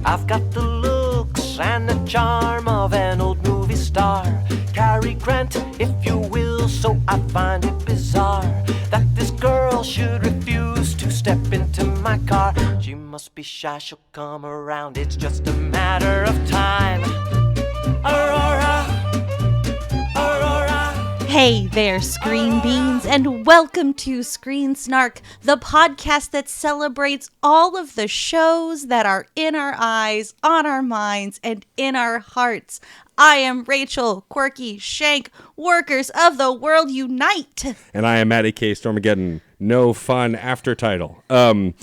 I've got the looks and the charm of an old movie star. Cary Grant, if you will, so I find it bizarre that this girl should refuse to step into my car. She must be shy, she'll come around, it's just a matter of time. Aurora, Aurora. Hey there, Screen Beans, and welcome to Screen Snark, the podcast that celebrates all of the shows that are in our eyes, on our minds, and in our hearts. I am Rachel Quirky Shank, Workers of the World Unite. And I am Matty K. Stormageddon. No fun after title. I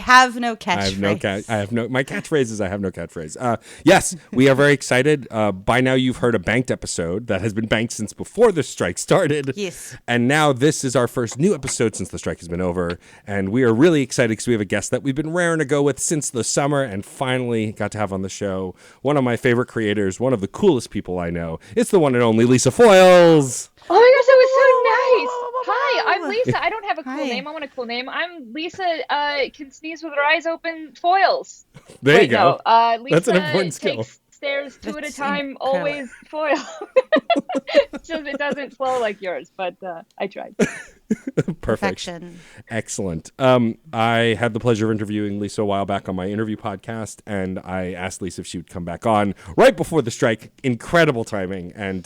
have no catchphrase. My catchphrase is I have no catchphrase. Yes, we are very excited. By now you've heard a banked episode that has been banked since before the strike started. Yes. And now this is our first new episode since the strike has been over. And we are really excited because we have a guest that we've been raring to go with since the summer and finally got to have on the show. One of my favorite creators, one of the coolest people I know. It's the one and only Lisa Foiles. Oh my gosh, that was so nice. Hi, I'm Lisa. I don't have a cool name. I want a cool name. I'm Lisa, can sneeze with her eyes open, Foiles. There you go. No, Lisa That's an important skill. Takes stairs two at a time, always foil. It doesn't flow like yours, but I tried. Perfect. Perfection. Excellent. I had the pleasure of interviewing Lisa a while back on my interview podcast, and I asked Lisa if she would come back on right before the strike. Incredible timing. And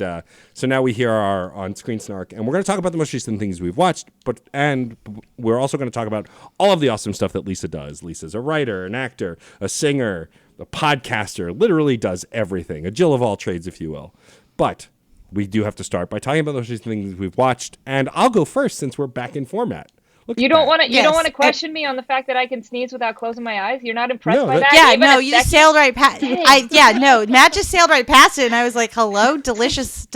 so now we here are on Screen Snark, and we're going to talk about the most recent things we've watched, and we're also going to talk about all of the awesome stuff that Lisa does. Lisa's a writer, an actor, a singer, a podcaster, literally does everything. A Jill of all trades, if you will. But we do have to start by talking about those things we've watched, and I'll go first since we're back in format. You don't want to question me on the fact that I can sneeze without closing my eyes? You're not impressed by that? Yeah, no, you just sailed right past. Matt just sailed right past it, and I was like, "Hello, delicious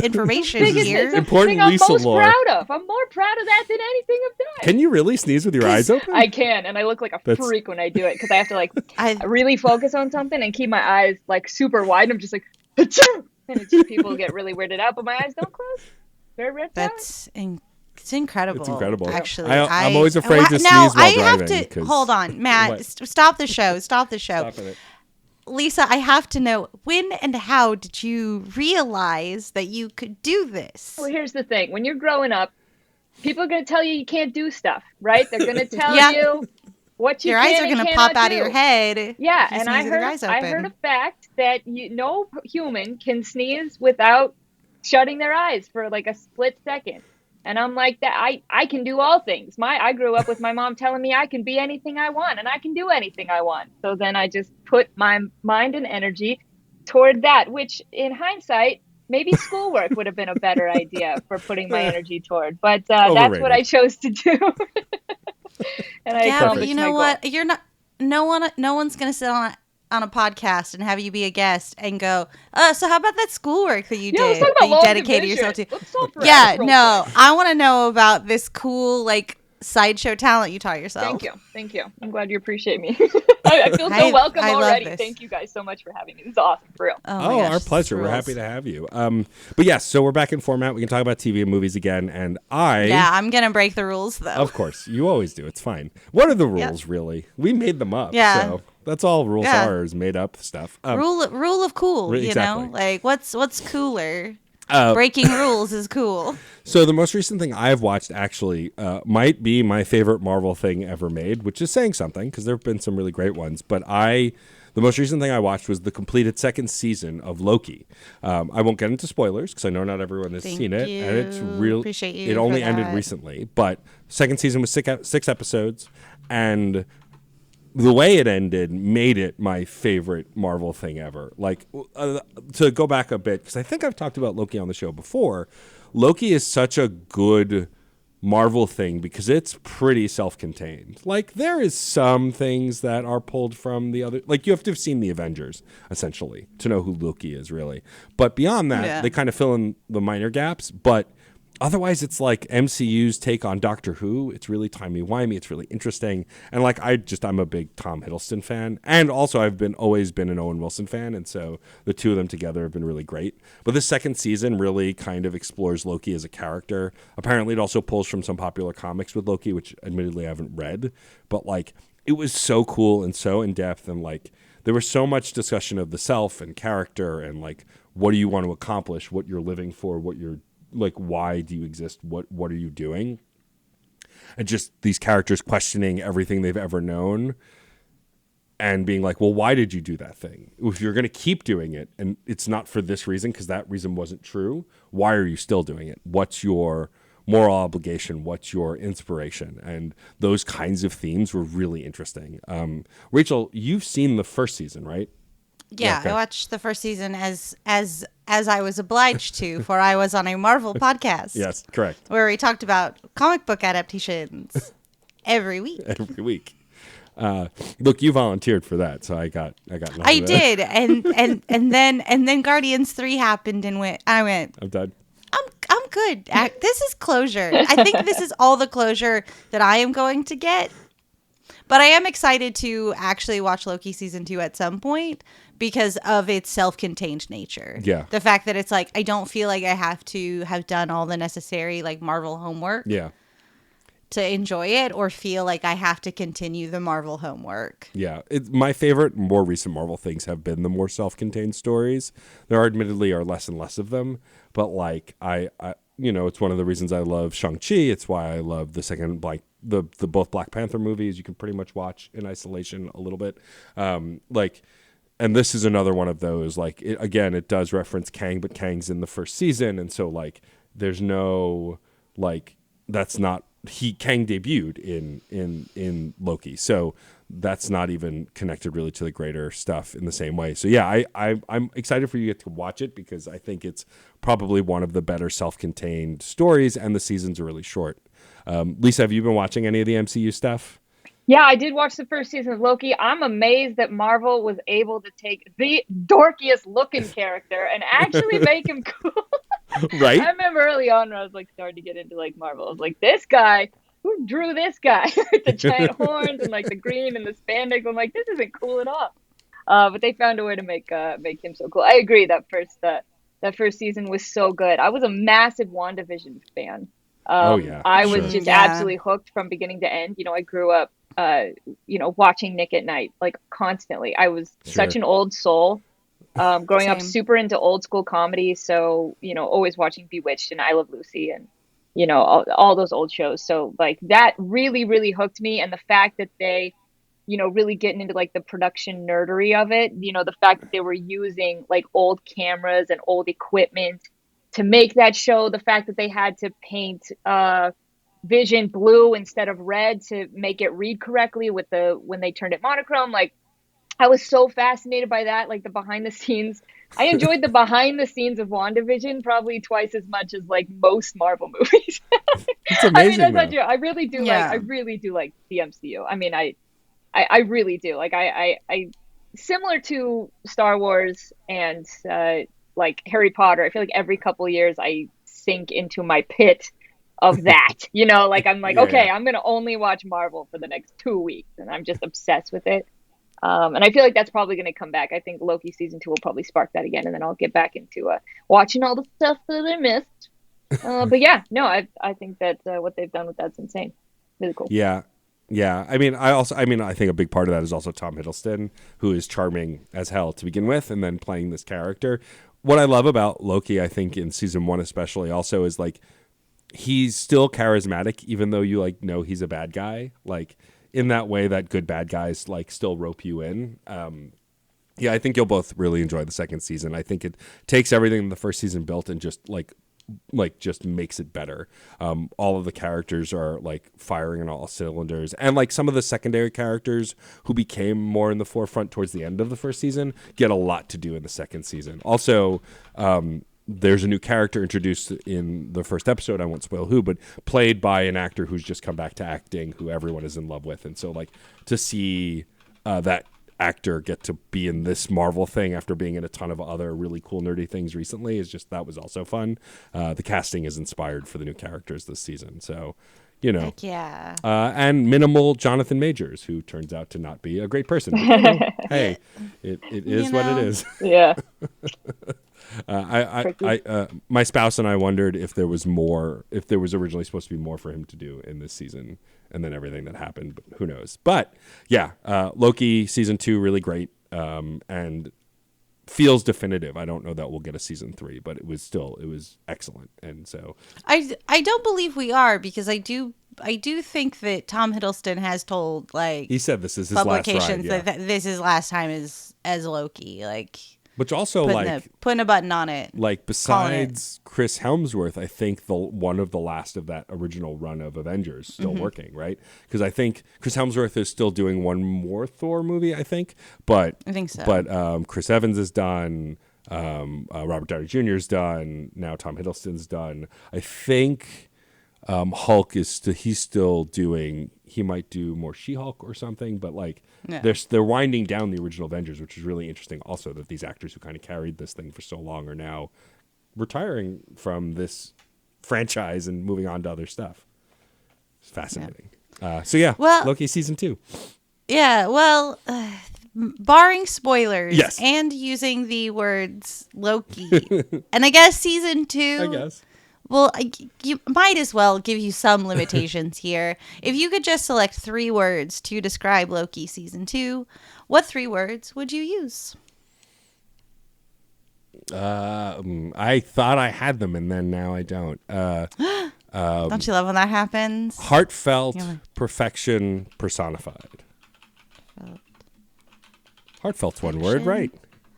information here." Important I'm Lisa most lore. proud of. I'm more proud of that than anything I've done. Can you really sneeze with your eyes open? I can, and I look like a freak when I do it because I have to really focus on something and keep my eyes like super wide. And I'm just like, achoo! And it's just, people get really weirded out, but my eyes don't close. Very red. It's incredible. It's incredible. Actually, I'm always afraid to sneeze now, while I driving. have to hold on, Matt. Stop the show. Stop the show. Stop it. Lisa, I have to know, when and how did you realize that you could do this? Well, here's the thing. When you're growing up, people are going to tell you can't do stuff, right? They're going to tell you what you your can eyes are and going to pop out do. of your head. Yeah, and I heard a fact that no human can sneeze without shutting their eyes for like a split second. And I'm like, that I can do all things. I grew up with my mom telling me I can be anything I want and I can do anything I want. So then I just put my mind and energy toward that, which in hindsight, maybe schoolwork would have been a better idea for putting my energy toward. But that's what I chose to do. And but you know what? You're not. No one's gonna sit on a podcast and have you be a guest and go, so how about that schoolwork that you did? Let's talk about that you long dedicated division. yourself to? Let's talk about I want to know about this cool like sideshow talent you taught yourself. Thank you. I'm glad you appreciate me. I feel so welcome already. Thank you guys so much for having me. This is awesome, for real. Oh, our pleasure. We're happy to have you. But yes, so we're back in format. We can talk about TV and movies again. And I'm gonna break the rules though. Of course, you always do. It's fine. What are the rules really? We made them up. Yeah. So that's all rules are, is made up stuff. Rule of cool. Exactly. You know, like what's cooler? Breaking rules is cool. So the most recent thing I've watched actually might be my favorite Marvel thing ever made, which is saying something because there have been some really great ones. But the most recent thing I watched was the completed second season of Loki. I won't get into spoilers because I know not everyone has seen it, and it's real. Appreciate you. It only ended recently, but second season was six episodes, and the way it ended made it my favorite Marvel thing ever. Like, to go back a bit, because I think I've talked about Loki on the show before, Loki is such a good Marvel thing because it's pretty self-contained. Like, there is some things that are pulled from the other... Like, you have to have seen the Avengers, essentially, to know who Loki is, really. But beyond that, they kind of fill in the minor gaps, but... Otherwise, it's like MCU's take on Doctor Who. It's really timey-wimey. It's really interesting. And like, I'm a big Tom Hiddleston fan. And also I've always been an Owen Wilson fan. And so the two of them together have been really great. But this second season really kind of explores Loki as a character. Apparently it also pulls from some popular comics with Loki, which admittedly I haven't read. But like, it was so cool and so in depth, and like there was so much discussion of the self and character and like what do you want to accomplish, what you're living for, what you're like, why do you exist, what are you doing, and just these characters questioning everything they've ever known and being like, well, why did you do that thing? If you're going to keep doing it and it's not for this reason because that reason wasn't true, why are you still doing it? What's your moral obligation? What's your inspiration? And those kinds of themes were really interesting. Rachel, you've seen the first season, right? Yeah, okay. I watched the first season as I was obliged to, for I was on a Marvel podcast. Yes, correct. Where we talked about comic book adaptations every week. Every week. Look, you volunteered for that, so I got nothing. I did, and then Guardians 3 happened, and I went. I'm done. I'm good. This is closure. I think this is all the closure that I am going to get. But I am excited to actually watch Loki season 2 at some point because of its self-contained nature. Yeah. The fact that it's like I don't feel like I have to have done all the necessary like Marvel homework. Yeah. To enjoy it or feel like I have to continue the Marvel homework. Yeah. My favorite more recent Marvel things have been the more self-contained stories. There admittedly are less and less of them, but like I it's one of the reasons I love Shang-Chi. It's why I love the second the both Black Panther movies you can pretty much watch in isolation a little bit. And this is another one of those, like, it does reference Kang, but Kang's in the first season. And so, like, there's no, like, Kang debuted in Loki. So that's not even connected really to the greater stuff in the same way. So, yeah, I'm excited for you to get to watch it because I think it's probably one of the better self-contained stories, and the seasons are really short. Lisa, have you been watching any of the MCU stuff? Yeah, I did watch the first season of Loki. I'm amazed that Marvel was able to take the dorkiest looking character and actually make him cool. Right? I remember early on when I was like starting to get into like Marvel. I was like, this guy, who drew this guy? The giant horns and like the green and the spandex. I'm like, this isn't cool at all. But they found a way to make him so cool. I agree that first season was so good. I was a massive WandaVision fan. I was just absolutely hooked from beginning to end. You know, I grew up watching Nick at Night, like constantly. I was such an old soul, growing up super into old school comedy. So, always watching Bewitched and I Love Lucy and, all those old shows. So like that really, really hooked me. And the fact that they, really getting into like the production nerdery of it, the fact that they were using like old cameras and old equipment to make that show, the fact that they had to paint, Vision blue instead of red to make it read correctly when they turned it monochrome. Like I was so fascinated by that, like the behind the scenes. I enjoyed the behind the scenes of WandaVision probably twice as much as like most Marvel movies. It's amazing. That's not true. I really do like the MCU. I mean, I really do. Like I similar to Star Wars and like Harry Potter, I feel like every couple of years I sink into my pit of that, like I'm like, okay, I'm going to only watch Marvel for the next 2 weeks and I'm just obsessed with it. And I feel like that's probably going to come back. I think Loki season 2 will probably spark that again. And then I'll get back into watching all the stuff that I missed. But yeah, no, I think that what they've done with that's insane. Really cool. Yeah. Yeah. I mean, I think a big part of that is also Tom Hiddleston, who is charming as hell to begin with, and then playing this character. What I love about Loki, I think in season 1 especially also is like, he's still charismatic, even though you like know he's a bad guy. Like in that way that good bad guys like still rope you in. I think you'll both really enjoy the second season. I think it takes everything the first season built and just just makes it better. All of the characters are like firing on all cylinders, and like some of the secondary characters who became more in the forefront towards the end of the first season get a lot to do in the second season. Also, there's a new character introduced in the first episode. I won't spoil who, but played by an actor who's just come back to acting, who everyone is in love with. And so like to see that actor get to be in this Marvel thing after being in a ton of other really cool nerdy things recently that was also fun. The casting is inspired for the new characters this season. So, Heck yeah. And minimal Jonathan Majors, who turns out to not be a great person. But, hey, it is what it is. Yeah. My spouse and I wondered if there was more, if there was originally supposed to be more for him to do in this season, and then everything that happened. But who knows? But yeah, Loki season 2 really great, and feels definitive. I don't know that we'll get a season 3, but it was excellent. And so I don't believe we are, because I do think that Tom Hiddleston has told, like, he said this is his last ride, yeah. that this is last time as Loki, like, which also putting a button on it. Like, besides Chris Hemsworth, I think one of the last of that original run of Avengers still working, right? Because I think Chris Hemsworth is still doing one more Thor movie, I think. But I think so. But Chris Evans is done. Robert Downey Jr. is done. Now Tom Hiddleston's done. I think Hulk he's still doing. He might do more She-Hulk or something, but like they're winding down the original Avengers, which is really interesting. Also, that these actors who kind of carried this thing for so long are now retiring from this franchise and moving on to other stuff. It's fascinating. Yeah. Well, Loki season 2. Yeah. Well, barring spoilers, yes, and using the words Loki, and I guess season 2. I guess. Well, you might as well give you some limitations here. If you could just select 3 words to describe Loki season 2, what 3 words would you use? I thought I had them, and then now I don't. Don't you love when that happens? Heartfelt perfection personified. Heartfelt's one word, right?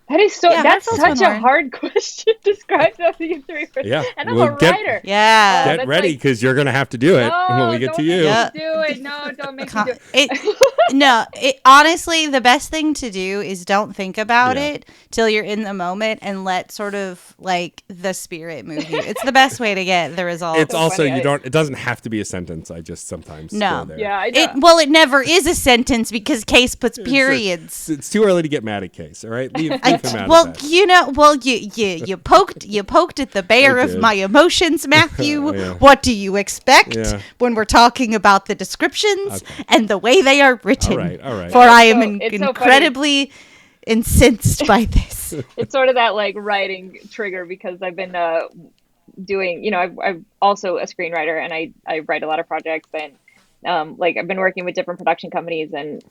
That is so. Yeah, that's such a word. hard question to describe something in 3 words. Yeah, and I'm a writer. Yeah, get ready, because you're gonna have to do it when we get to you. Don't do it. No, don't make me do it. Honestly, the best thing to do is don't think about it till you're in the moment and let sort of like the spirit move you. It's the best way to get the result. It's also it doesn't have to be a sentence. I just sometimes go there. Yeah, I know. It never is a sentence because Case puts periods. It's too early to get mad at Case. All right, leave him out of that. You poked at the bear of my emotions, Matthew. Yeah. What do you expect when we're talking about the descriptions and the way they are written? All right. For I am It's so incredibly incensed by this. It's sort of that like writing trigger, because I've been doing, I'm also a screenwriter, and I write a lot of projects, and like I've been working with different production companies and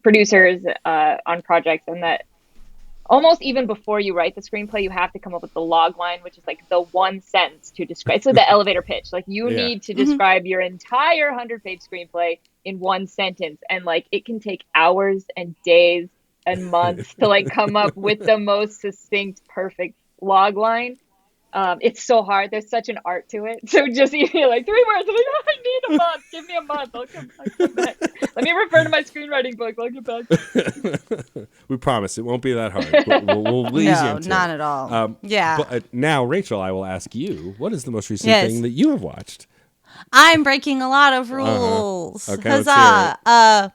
producers on projects, and that almost even before you write the screenplay, you have to come up with the log line, which is like the one sentence to describe. It's like the elevator pitch. Like you need to describe your entire 100-page screenplay in one sentence. And like, it can take hours and days and months to like come up with the most succinct, perfect log line. It's so hard. There's such an art to it. So just like 3 words. I'm like, I need a month. Give me a month. I'll come back. Let me refer to my screenwriting book. I'll get back. We promise it won't be that hard. We'll ease you into not it. at all. But now, Rachel, I will ask you, what is the most recent thing that you have watched? I'm breaking a lot of rules. Okay, Huzzah.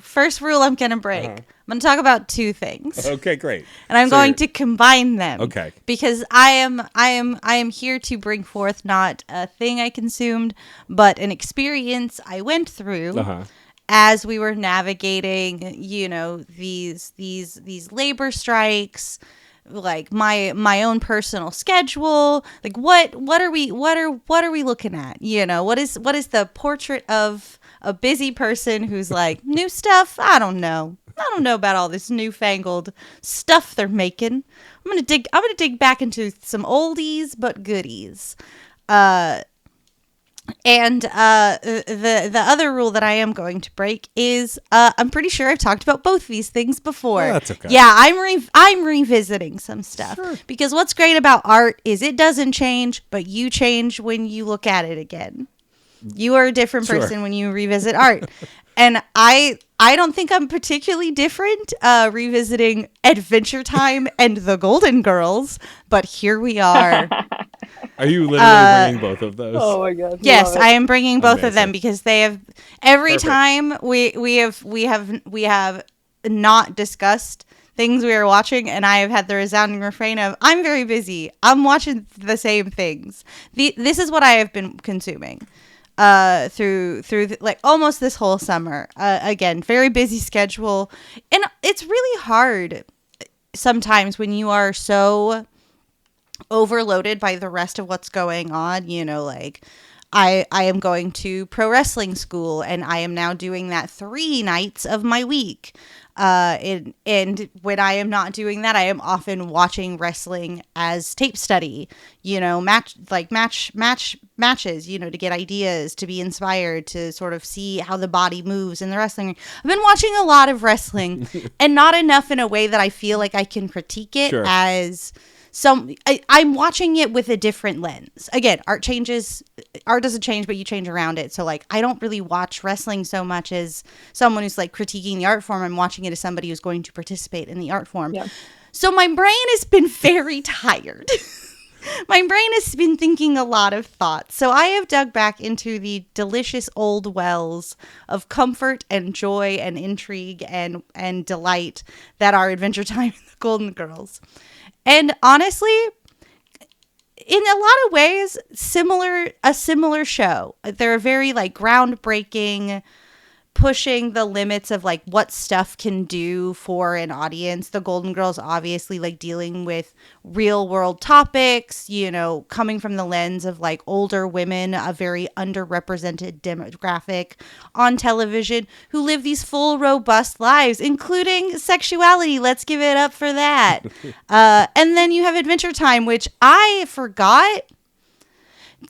First rule I'm gonna break. I'm gonna talk about 2 things. Okay, great. And I'm going to combine them. Okay. Because I am here to bring forth not a thing I consumed, but an experience I went through as we were navigating, these labor strikes, like my own personal schedule. Like what are we looking at? What is the portrait of a busy person who's like, new stuff? I don't know about all this newfangled stuff they're making. I'm gonna dig back into some oldies but goodies. And the other rule that I am going to break is I'm pretty sure I've talked about both these things before. Oh, that's okay. Yeah, I'm revisiting some stuff. Sure. Because what's great about art is it doesn't change, but you change when you look at it again. You are a different person when you revisit art. And I don't think I'm particularly different revisiting Adventure Time and The Golden Girls, but here we are. Are you literally bringing both of those? Oh my god! Yes, I am bringing both of them because they have every time we have not discussed things we are watching, and I have had the resounding refrain of I'm very busy. I'm watching the same things. This is what I have been consuming through like almost this whole summer. Again, very busy schedule, and it's really hard. sometimes when you are so overloaded by the rest of what's going on, you know, like I am going to pro wrestling school and I am now doing that 3 nights of my week. And when I am not doing that, I am often watching wrestling as tape study, you know, matches, you know, to get ideas, to be inspired, to sort of see how the body moves in the wrestling ring. I've been watching a lot of wrestling and not enough in a way that I feel like I can critique it as I'm watching it with a different lens. Again, art doesn't change, but you change around it. So like, I don't really watch wrestling so much as someone who's like critiquing the art form. I'm watching it as somebody who's going to participate in the art form. Yeah. So my brain has been very tired. My brain has been thinking a lot of thoughts. So I have dug back into the delicious old wells of comfort and joy and intrigue and delight that are Adventure Time and the Golden Girls. And honestly, in a lot of ways, a similar show. They're very like groundbreaking, pushing the limits of like what stuff can do for an audience. The Golden Girls obviously like dealing with real world topics, you know, coming from the lens of like older women, a very underrepresented demographic on television who live these full, robust lives, including sexuality. Let's give it up for that. And then you have Adventure Time, which I forgot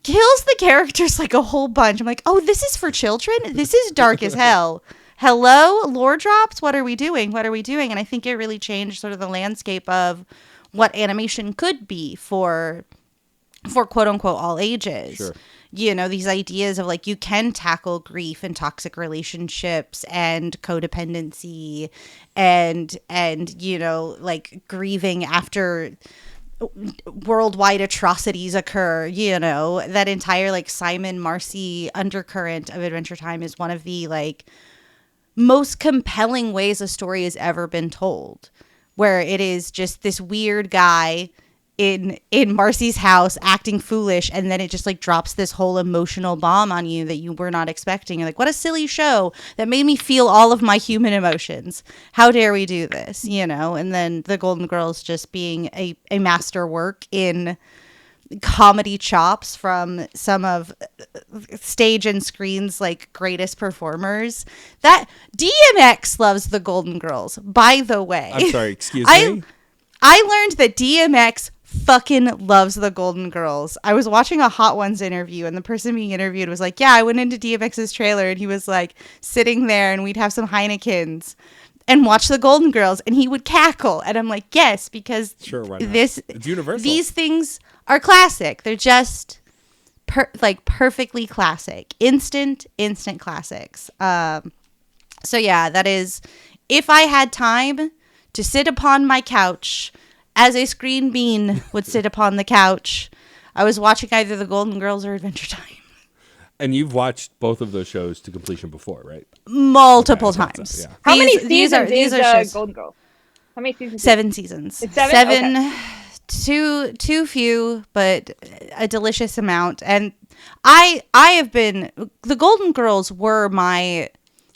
kills the characters like a whole bunch. I'm like, oh, this is for children? This is dark as hell. Hello, lore drops? What are we doing? And I think it really changed sort of the landscape of what animation could be for quote unquote all ages. Sure. You know, these ideas of like you can tackle grief and toxic relationships and codependency and you know, like grieving after worldwide atrocities occur. You know, that entire like Simon Marcy undercurrent of Adventure Time is one of the like most compelling ways a story has ever been told, where it is just this weird guy in Marcy's house acting foolish, and then it just like drops this whole emotional bomb on you that you were not expecting. You're like, what a silly show that made me feel all of my human emotions. How dare we do this, you know? And then the Golden Girls just being a masterwork in comedy chops from some of stage and screen's like greatest performers. That DMX loves the Golden Girls, by the way. I'm sorry, excuse me? I learned that DMX fucking loves the Golden Girls. I was watching a Hot Ones interview, and the person being interviewed was like, yeah, I went into DMX's trailer, and he was like sitting there, and we'd have some Heinekens and watch the Golden Girls, and he would cackle. And I'm like, yes, because sure, why not? It's universal. These things are classic. They're just perfectly classic. Instant classics. So yeah, that is, if I had time to sit upon my couch as a screen bean would sit upon the couch, I was watching either the Golden Girls or Adventure Time. And you've watched both of those shows to completion before, right? Multiple times. Yeah. How many seasons is Golden Girls? How many seasons? 7 seasons. It's 7? Okay. Too few, but a delicious amount. And I have been, the Golden Girls were my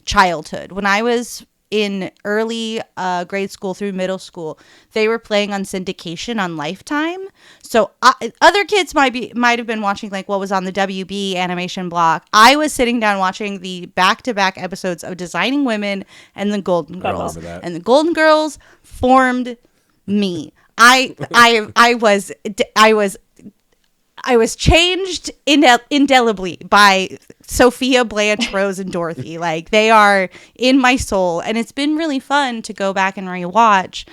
childhood. When I was in early grade school through middle school, they were playing on syndication on Lifetime. So other kids might have been watching like what was on the WB animation block. I was sitting down watching the back-to-back episodes of Designing Women and the Golden Girls. And the Golden Girls formed me. I was changed indelibly by Sophia, Blanche, Rose, and Dorothy. Like, they are in my soul. And it's been really fun to go back and rewatch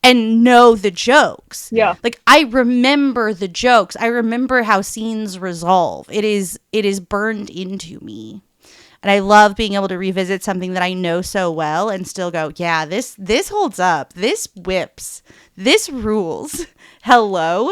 and know the jokes. Yeah. Like, I remember the jokes. I remember how scenes resolve. It is burned into me. And I love being able to revisit something that I know so well and still go, yeah, this holds up. This whips. This rules. Hello.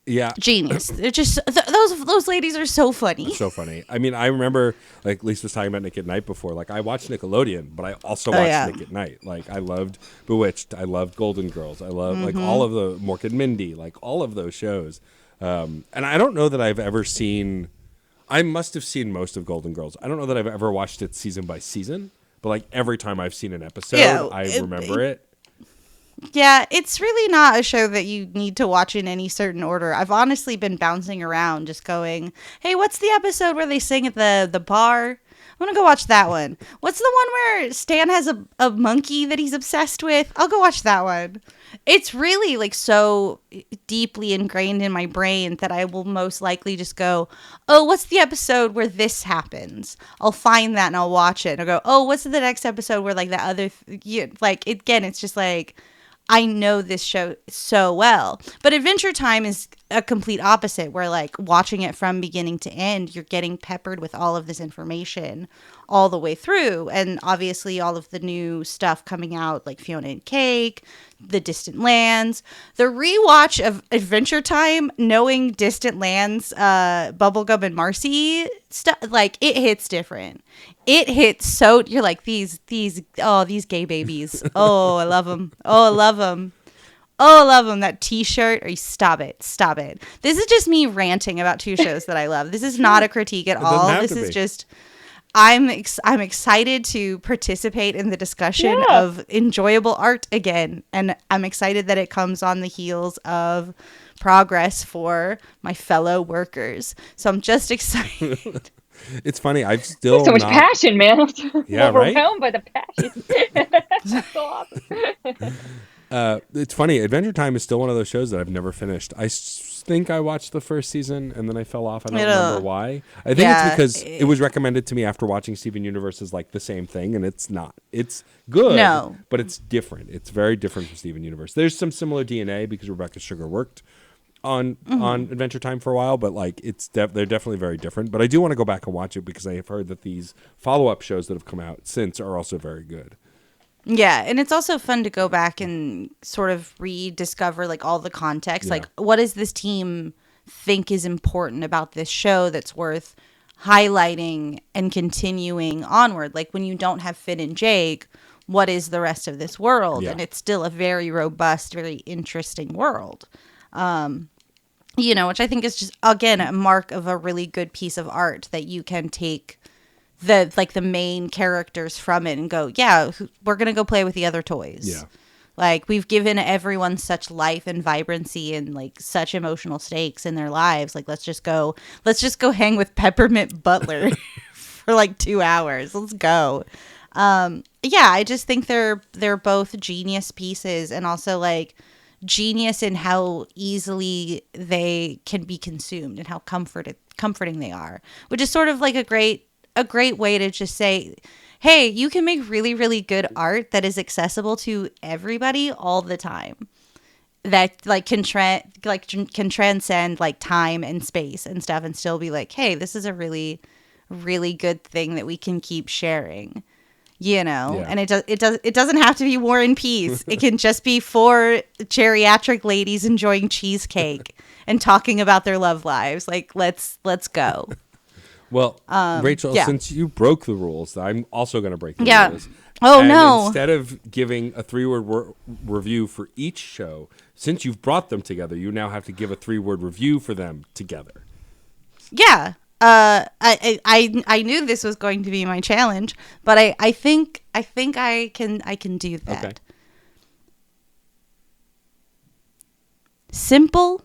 Yeah. Genius. They're just those ladies are so funny. It's so funny. I mean, I remember, like, Lisa was talking about Nick at Night before. Like, I watched Nickelodeon, but I also watched Nick at Night. Like, I loved Bewitched. I loved Golden Girls. I loved like all of the Mork and Mindy, like all of those shows. And I don't know that I've ever seen. I must have seen most of Golden Girls. I don't know that I've ever watched it season by season, but like every time I've seen an episode, I remember it. Yeah, it's really not a show that you need to watch in any certain order. I've honestly been bouncing around just going, hey, what's the episode where they sing at the bar? I'm going to go watch that one. What's the one where Stan has a monkey that he's obsessed with? I'll go watch that one. It's really like so deeply ingrained in my brain that I will most likely just go, oh, what's the episode where this happens? I'll find that and I'll watch it. And I'll go, oh, what's the next episode where like that other, again, it's just like, I know this show so well. But Adventure Time is a complete opposite, where like watching it from beginning to end, you're getting peppered with all of this information all the way through. And obviously all of the new stuff coming out, like Fiona and Cake, The Distant Lands. The rewatch of Adventure Time, knowing Distant Lands, Bubblegum and Marcy stuff, like it hits different. It hits so, you're like, these gay babies. Oh, I love them. Oh, I love them. Oh, I love them. That t-shirt. Or you stop it. This is just me ranting about two shows that I love. This is not a critique at all. This is just, I'm excited to participate in the discussion of enjoyable art again. And I'm excited that it comes on the heels of progress for my fellow workers. So I'm just excited. It's funny. I've still so much passion, man. I'm overwhelmed by the passion. That's so awesome. It's funny. Adventure Time is still one of those shows that I've never finished. I think I watched the first season and then I fell off. I don't remember why. I think it's because it was recommended to me after watching Steven Universe as like the same thing, and it's not. It's good, but it's different. It's very different from Steven Universe. There's some similar DNA because Rebecca Sugar worked on Adventure Time for a while, but like they're definitely very different. But I do want to go back and watch it because I have heard that these follow-up shows that have come out since are also very good. Yeah, and it's also fun to go back and sort of rediscover like all the context. Like, what does this team think is important about this show that's worth highlighting and continuing onward? Like when you don't have Finn and Jake, what is the rest of this world? And it's still a very robust, very interesting world. Which I think is just, again, a mark of a really good piece of art, that you can take the main characters from it and go, we're going to go play with the other toys. Yeah. Like, we've given everyone such life and vibrancy and like such emotional stakes in their lives. Like, let's just go hang with Peppermint Butler for like 2 hours. Let's go. I just think they're both genius pieces, and also like genius in how easily they can be consumed and how comforting they are, which is sort of like a great way to just say, hey, you can make really, really good art that is accessible to everybody all the time, that like can transcend like time and space and stuff, and still be like, hey, this is a really, really good thing that we can keep sharing. And it doesn't have to be War and Peace. It can just be 4 geriatric ladies enjoying cheesecake and talking about their love lives. Like, let's go. Well, Rachel, since you broke the rules, I'm also going to break the rules. Oh, and no. Instead of giving a 3-word review for each show, since you've brought them together, you now have to give a 3-word review for them together. Yeah. I knew this was going to be my challenge, but I think I can do that. Okay. Simple,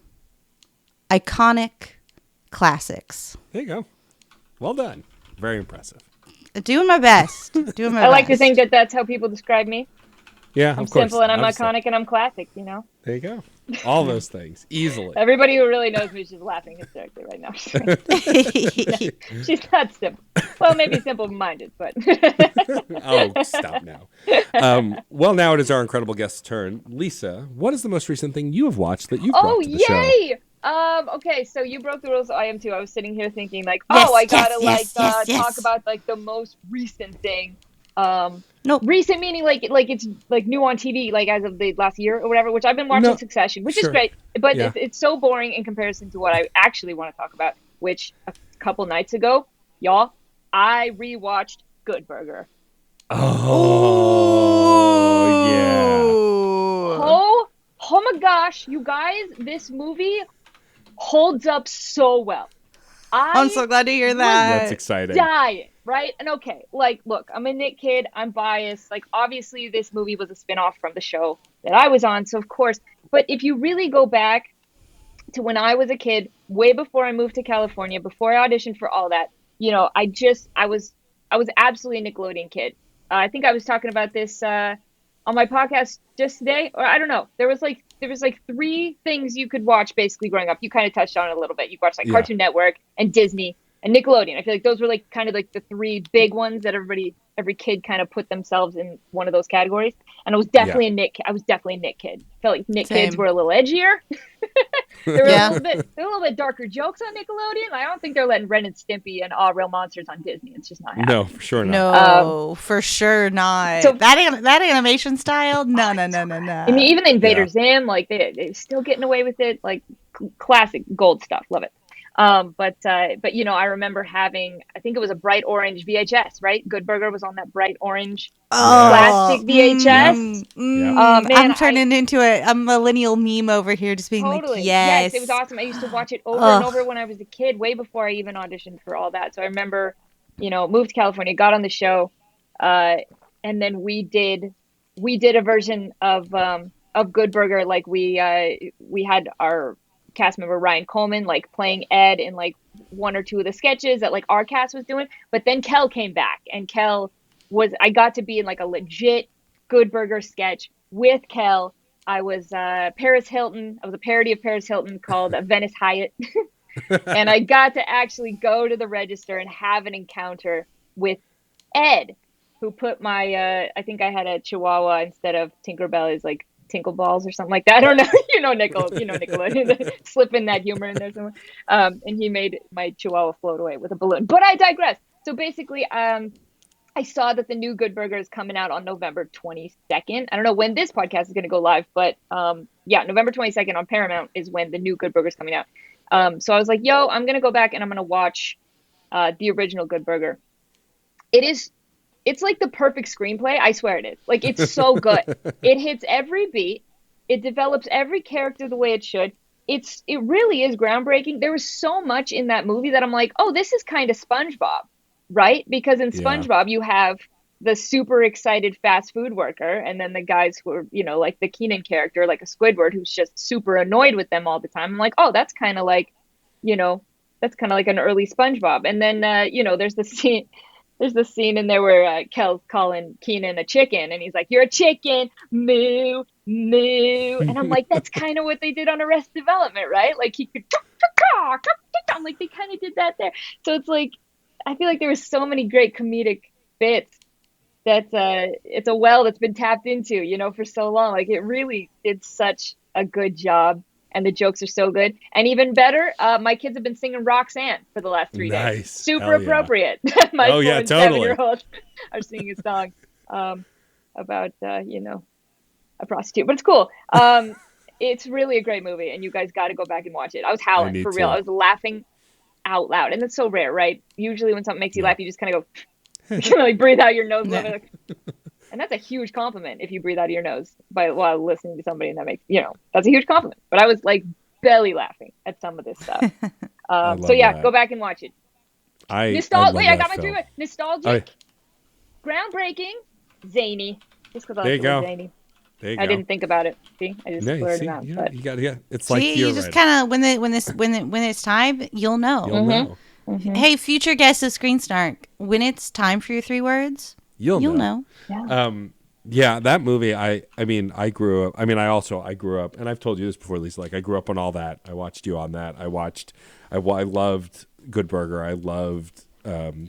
iconic classics. There you go. Well done. Very impressive. Doing my best. I like to think that that's how people describe me. Yeah, I'm of course. Simple and I'm iconic and I'm classic, There you go. All those things. Easily. Everybody who really knows me is just laughing hysterically right now. She's not simple. Well, maybe simple-minded, but... Oh, stop now. Well, now it is our incredible guest's turn. Lisa, what is the most recent thing you have watched that you've brought to the show? Oh, yay! Okay, so you broke the rules. I am too. I was sitting here thinking, like, I gotta talk about like the most recent thing. No, recent meaning like it's like new on TV, like as of the last year or whatever. Which I've been watching Succession, which is great, but it's so boring in comparison to what I actually want to talk about. Which a couple nights ago, y'all, I rewatched Good Burger. Oh yeah! Oh my gosh, you guys, this movie holds up so well. I'm so glad to hear that. That's exciting. Dying. right? And okay, like, look, I'm a Nick kid. I'm biased. Like, obviously, this movie was a spinoff from the show that I was on, so of course. But if you really go back to when I was a kid, way before I moved to California, before I auditioned for all that, you know, I was absolutely a Nickelodeon kid. I think I was talking about this on my podcast just today, or I don't know. There was like 3 things you could watch basically growing up. You kind of touched on it a little bit. You watched like Cartoon Network and Disney and Nickelodeon. I feel like those were like kind of like the 3 big ones that every kid kind of put themselves in one of those categories. And I was definitely a Nick kid. Felt like Nick kids were a little edgier. They were a little bit darker jokes on Nickelodeon. I don't think they're letting Ren and Stimpy and All Real Monsters on Disney. It's just not happening. No, for sure not. No, for sure not. So that animation style, no. And even the Invader Zim, like they're still getting away with it, like classic gold stuff. Love it. But you know, I remember having, I think it was a bright orange VHS, right? Good Burger was on that bright orange plastic VHS. Man, I'm turning into a millennial meme over here, just being like, yes, it was awesome. I used to watch it over and over when I was a kid, way before I even auditioned for all that. So I remember, you know, moved to California, got on the show, and then we did a version of Good Burger. Like we had our cast member Ryan Coleman like playing Ed in like 1 or 2 of the sketches that like our cast was doing, but then Kel came back, and I got to be in like a legit Good Burger sketch with Kel. I was Paris Hilton. I was a parody of Paris Hilton called Venice Hyatt. And I got to actually go to the register and have an encounter with Ed, who put my I think I had a Chihuahua instead of Tinkerbell, is like Tinkle Balls or something like that. I don't know. Nickelodeon, slip in that humor in there somewhere. And he made my Chihuahua float away with a balloon. But I digress. So basically, I saw that the new Good Burger is coming out on November 22nd. I don't know when this podcast is going to go live, but November 22nd on Paramount is when the new Good Burger is coming out. So I was like, yo, I'm going to go back and I'm going to watch the original Good Burger. It's like the perfect screenplay. I swear it is. Like, it's so good. It hits every beat. It develops every character the way it should. It really is groundbreaking. There was so much in that movie that I'm like, oh, this is kind of SpongeBob, right? Because in SpongeBob, you have the super excited fast food worker, and then the guys who are, you know, like the Keenan character, like a Squidward, who's just super annoyed with them all the time. I'm like, oh, that's kind of like, you know, that's kind of like an early SpongeBob. And then, you know, there's the scene in there where Kel's calling Keenan a chicken, and he's like, "You're a chicken, moo, moo." And I'm like, that's kind of what they did on Arrested Development, right? Like he could, I'm like, they kind of did that there. So it's like, I feel like there was so many great comedic bits that it's a well that's been tapped into, you know, for so long. Like, it really did such a good job. And the jokes are so good. And even better, my kids have been singing Roxanne for the last 3 days. Super appropriate. My 4 and 7-year-olds are singing a song about, you know, a prostitute. But it's cool. It's really a great movie, and you guys got to go back and watch it. I was howling, for real. I was laughing out loud. And that's so rare, right? Usually when something makes you laugh, you just kind of go, you kind of like breathe out your nose. Like, and that's a huge compliment if you breathe out of your nose while listening to somebody, and that makes, you know, that's a huge compliment. But I was like belly laughing at some of this stuff. So yeah, go back and watch it. I got my dream. Nostalgic, groundbreaking, zany. Just because I was zany. There you go. I didn't think about it. See, I just blurted it out. But you got it's like you just kind of when it's time, you'll know. You'll know. Mm-hmm. Hey, future guest of Screen Snark, when it's time for your 3 words, you'll know. Yeah. That movie, I mean, I grew up, and I've told you this before, Lisa, like I grew up on all that. I watched you on that. I loved Good Burger. I loved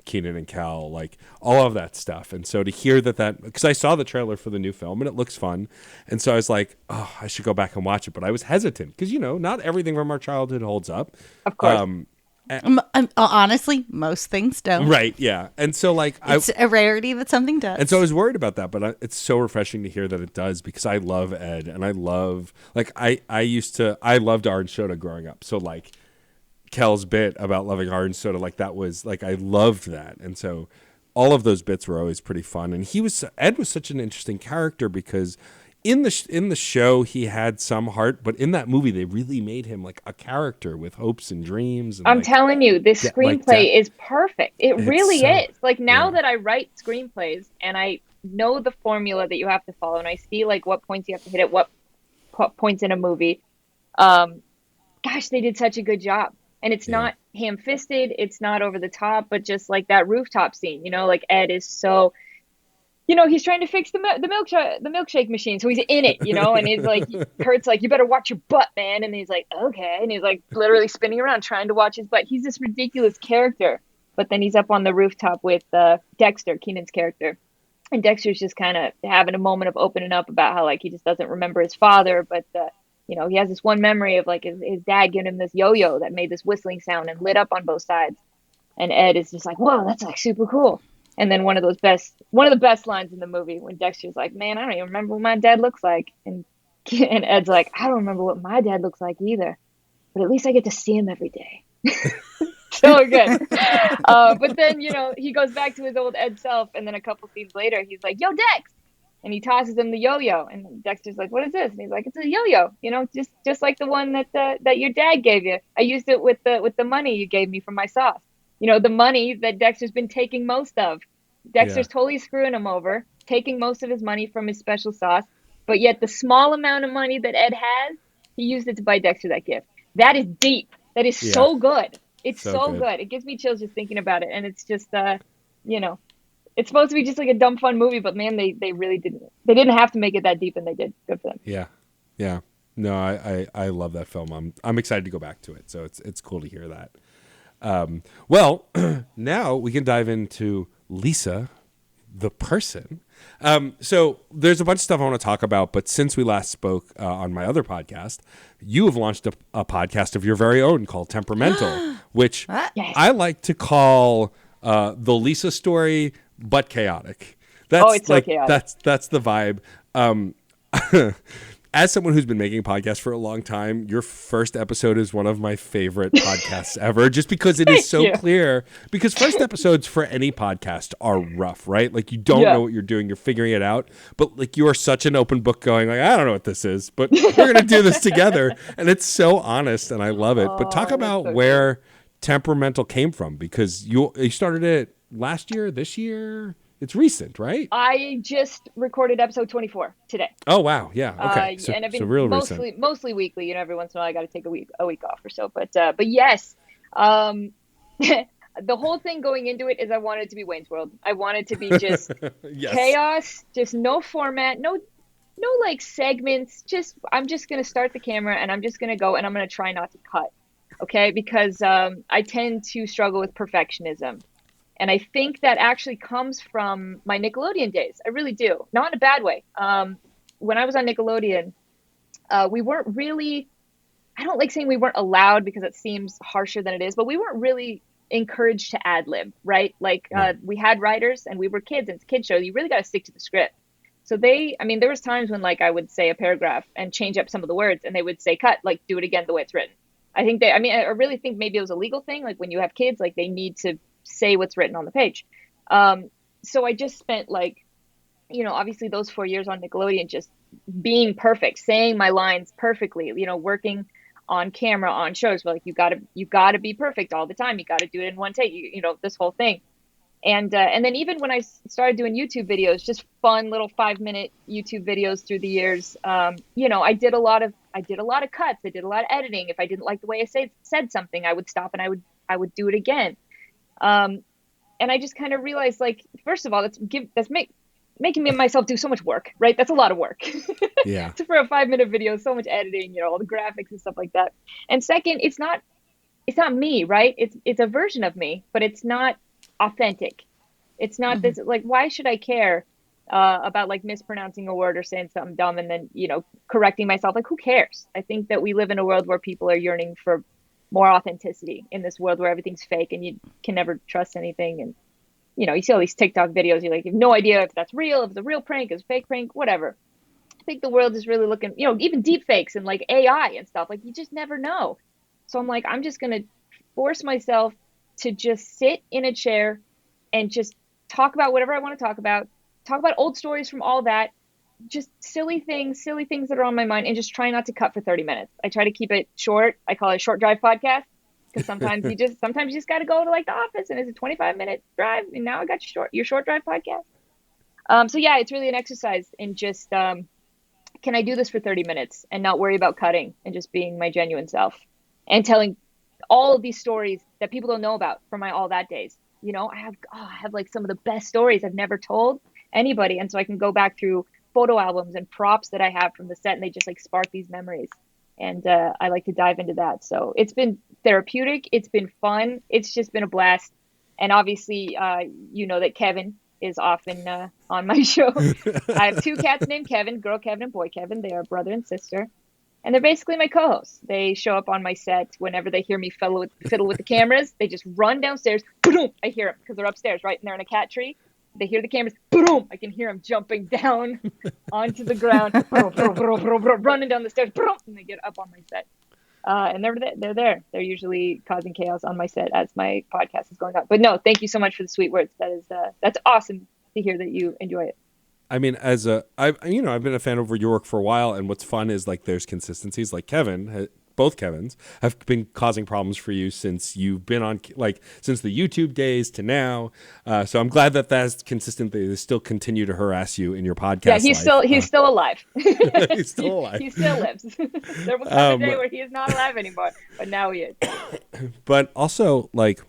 Keenan and Kel, like all of that stuff. And so to hear that, because I saw the trailer for the new film and it looks fun. And so I was like, oh, I should go back and watch it. But I was hesitant because, you know, not everything from our childhood holds up. Of course. Honestly, most things don't. Right, yeah. And so, like, it's a rarity that something does. And so I was worried about that, but it's so refreshing to hear that it does, because I love Ed, and I love, like, I loved orange soda growing up. So, like, Kel's bit about loving orange soda, like, that was, like, I loved that. And so all of those bits were always pretty fun. And Ed was such an interesting character, because in the show he had some heart, but in that movie they really made him like a character with hopes and dreams. And I'm like, telling you, this screenplay is perfect. It really is. Like now that I write screenplays and I know the formula that you have to follow, and I see like what points you have to hit at what points in a movie. Gosh, they did such a good job. And it's not ham-fisted, it's not over the top, but just like that rooftop scene, you know, like Ed is so, you know, he's trying to fix the milkshake machine, so he's in it, you know, and he's like, Kurt's like, you better watch your butt, man, and he's like, okay, and he's like literally spinning around trying to watch his butt. He's this ridiculous character, but then he's up on the rooftop with Dexter, Keenan's character, and Dexter's just kind of having a moment of opening up about how like he just doesn't remember his father, but you know, he has this one memory of like his dad giving him this yo-yo that made this whistling sound and lit up on both sides. And Ed is just like, whoa, that's like super cool. And then one of the best lines in the movie when Dexter's like, man, I don't even remember what my dad looks like. And Ed's like, I don't remember what my dad looks like either, but at least I get to see him every day. So good. But then, you know, he goes back to his old Ed self. And then a couple scenes later, he's like, yo, Dex. And he tosses him the yo-yo, and Dexter's like, "What is this?" And he's like, "It's a yo-yo, you know, just like the one that your dad gave you. I used it with the money you gave me for my sauce. You know, the money that Dexter's been taking most of. Dexter's totally screwing him over, taking most of his money from his special sauce, but yet the small amount of money that Ed has, he used it to buy Dexter that gift. That is deep. That is so good. It's so good. It gives me chills just thinking about it, and it's just, you know." It's supposed to be just like a dumb, fun movie, but man, they really didn't. They didn't have to make it that deep, and they did. Good for them. Yeah. No, I love that film. I'm excited to go back to it. So it's cool to hear that. Well, now we can dive into Lisa, the person. So there's a bunch of stuff I want to talk about, but since we last spoke on my other podcast, you have launched a podcast of your very own called Temperamental, which I like to call the Lisa story, but chaotic. It's like, so chaotic. That's the vibe. As someone who's been making podcasts for a long time, your first episode is one of my favorite podcasts ever, just because it is so clear. Because first episodes for any podcast are rough, right? Like you don't know what you're doing, you're figuring it out, but like you are such an open book, going like, I don't know what this is, but we're gonna do this together, and it's so honest, and I love it. But talk about where Temperamental came from, because you started it last year, this year. It's recent, right? I just recorded episode 24 today. Oh wow, yeah, okay. And I've been recent. Mostly weekly. You know, every once in a while I got to take a week off or so. But yes, the whole thing going into it is I wanted it to be Wayne's World. I wanted to be just chaos, just no format, no like segments. I'm just gonna start the camera and I'm just gonna go and I'm gonna try not to cut. Okay, because I tend to struggle with perfectionism. And I think that actually comes from my Nickelodeon days. I really do. Not in a bad way. When I was on Nickelodeon, we weren't really, I don't like saying we weren't allowed because it seems harsher than it is, but we weren't really encouraged to ad lib, right? Like we had writers and we were kids, and it's a kid show. You really got to stick to the script. So there was times when like I would say a paragraph and change up some of the words and they would say, cut, like do it again the way it's written. I really think maybe it was a legal thing. Like when you have kids, like they need to say what's written on the page. So I just spent like, you know, obviously those 4 years on Nickelodeon, just being perfect, saying my lines perfectly, you know, working on camera, on shows, but like, you gotta be perfect all the time. You got to do it in one take, you know, this whole thing. And then even when I started doing YouTube videos, just fun little 5-minute YouTube videos through the years, you know, I did a lot of cuts. I did a lot of editing. If I didn't like the way I said something, I would stop and I would do it again. And I just kind of realized, like, first of all, making me and myself do so much work, right? That's a lot of work. Yeah. So for a 5-minute video, so much editing, you know, all the graphics and stuff like that. And second, it's not me, right? It's a version of me, but it's not authentic. It's not this, like, why should I care about like mispronouncing a word or saying something dumb and then, you know, correcting myself? Like, who cares? I think that we live in a world where people are yearning for more authenticity in this world where everything's fake and you can never trust anything. And, you know, you see all these TikTok videos, you're like, you have no idea if that's real, if it's a real prank, if it's a fake prank, whatever. I think the world is really looking, you know, even deep fakes and like AI and stuff, like you just never know. So I'm like, I'm just going to force myself to just sit in a chair and just talk about whatever I want to talk about old stories from all that, just silly things that are on my mind, and just try not to cut for 30 minutes. I try to keep it short. I call it a short drive podcast, because sometimes you just got to go to like the office and it's a 25-minute drive, and now I got your short drive podcast. So yeah, it's really an exercise in just can I do this for 30 minutes and not worry about cutting, and just being my genuine self and telling all of these stories that people don't know about from my All That days. You know, I have like some of the best stories I've never told anybody, and so I can go back through photo albums and props that I have from the set, and they just like spark these memories. And I like to dive into that. So it's been therapeutic. It's been fun. It's just been a blast. And obviously, you know that Kevin is often on my show. I have 2 cats named Kevin, girl Kevin and boy Kevin. They are brother and sister. And they're basically my co-hosts. They show up on my set whenever they hear me fiddle with the cameras. They just run downstairs. Boom! I hear them because they're upstairs, right? And they're in a cat tree. They hear the cameras, boom! I can hear them jumping down onto the ground, running down the stairs, and they get up on my set. And they're there. They're usually causing chaos on my set as my podcast is going on. But no, thank you so much for the sweet words. That's awesome to hear that you enjoy it. I mean, I've been a fan of your work for a while, and what's fun is like there's consistencies. Like both Kevins have been causing problems for you since you've been on, like since the YouTube days to now. So I'm glad that that's consistent. They still continue to harass you in your podcast. Yeah, he's still alive. He's still alive. He still lives. There will come a day where he is not alive anymore, but now he is. But also, like,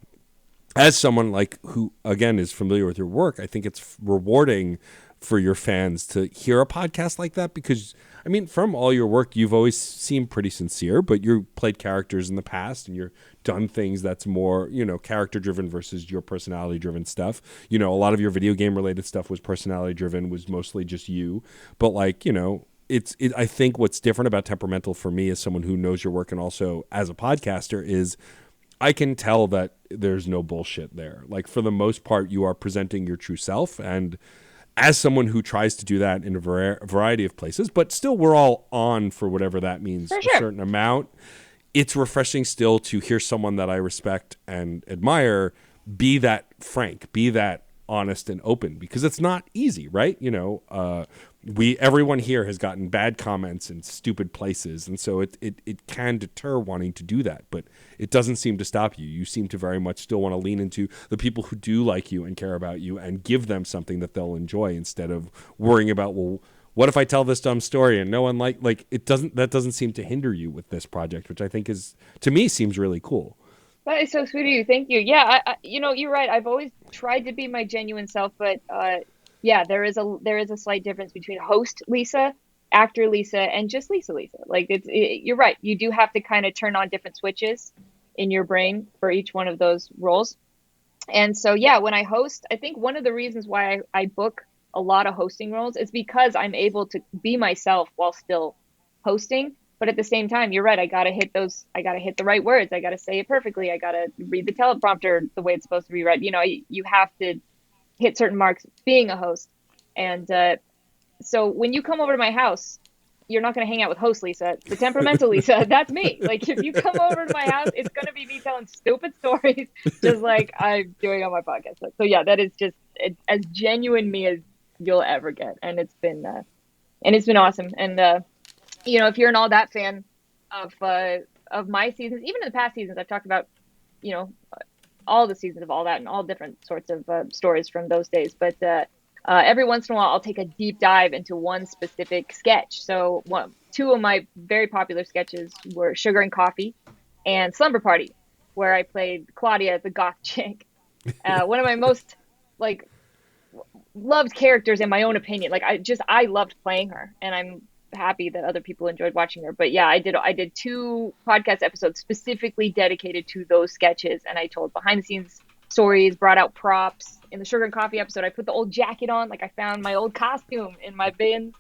as someone like who again is familiar with your work, I think it's rewarding for your fans to hear a podcast like that, because I mean, from all your work, you've always seemed pretty sincere, but you played characters in the past and you've done things that's more, you know, character driven versus your personality driven stuff. You know, a lot of your video game related stuff was personality driven, was mostly just you. But like, you know, I think what's different about Temperamental for me as someone who knows your work and also as a podcaster is I can tell that there's no bullshit there. Like, for the most part, you are presenting your true self, and as someone who tries to do that in a variety of places, but still we're all on for whatever that means, for sure. A certain amount, it's refreshing still to hear someone that I respect and admire be that frank, be that honest and open, because it's not easy, right? You know, everyone here has gotten bad comments in stupid places, and so it can deter wanting to do that, but it doesn't seem to stop you. You seem to very much still want to lean into the people who do like you and care about you and give them something that they'll enjoy, instead of worrying about, well, what if I tell this dumb story and no one like it doesn't, that doesn't seem to hinder you with this project, which I think is, to me, seems really cool. That is so sweet of you. Thank you. Yeah, you know, you're right. I've always tried to be my genuine self, but yeah, there is a slight difference between host Lisa, actor Lisa, and just Lisa. Like you're right. You do have to kind of turn on different switches in your brain for each one of those roles. And so, yeah, when I host, I think one of the reasons why I book a lot of hosting roles is because I'm able to be myself while still hosting. But at the same time, you're right. I got to hit the right words. I got to say it perfectly. I got to read the teleprompter the way it's supposed to be read. You know, you have to hit certain marks being a host. And so when you come over to my house, you're not going to hang out with host Lisa. The temperamental Lisa, that's me. Like, if you come over to my house, it's going to be me telling stupid stories, just like I'm doing on my podcast. So yeah, that is just as genuine me as you'll ever get. And it's been awesome. And, you know, if you're an All That fan of my seasons, even in the past seasons, I've talked about, you know, all the seasons of All That and all different sorts of stories from those days. But every once in a while, I'll take a deep dive into one specific sketch. So two of my very popular sketches were Sugar and Coffee and Slumber Party, where I played Claudia, the goth chick. One of my most like loved characters in my own opinion. Like I loved playing her, and I'm happy that other people enjoyed watching her. But yeah, I did 2 podcast episodes specifically dedicated to those sketches, and I told behind the scenes stories, brought out props. In the Sugar and Coffee episode, I put the old jacket on, like I found my old costume in my bin.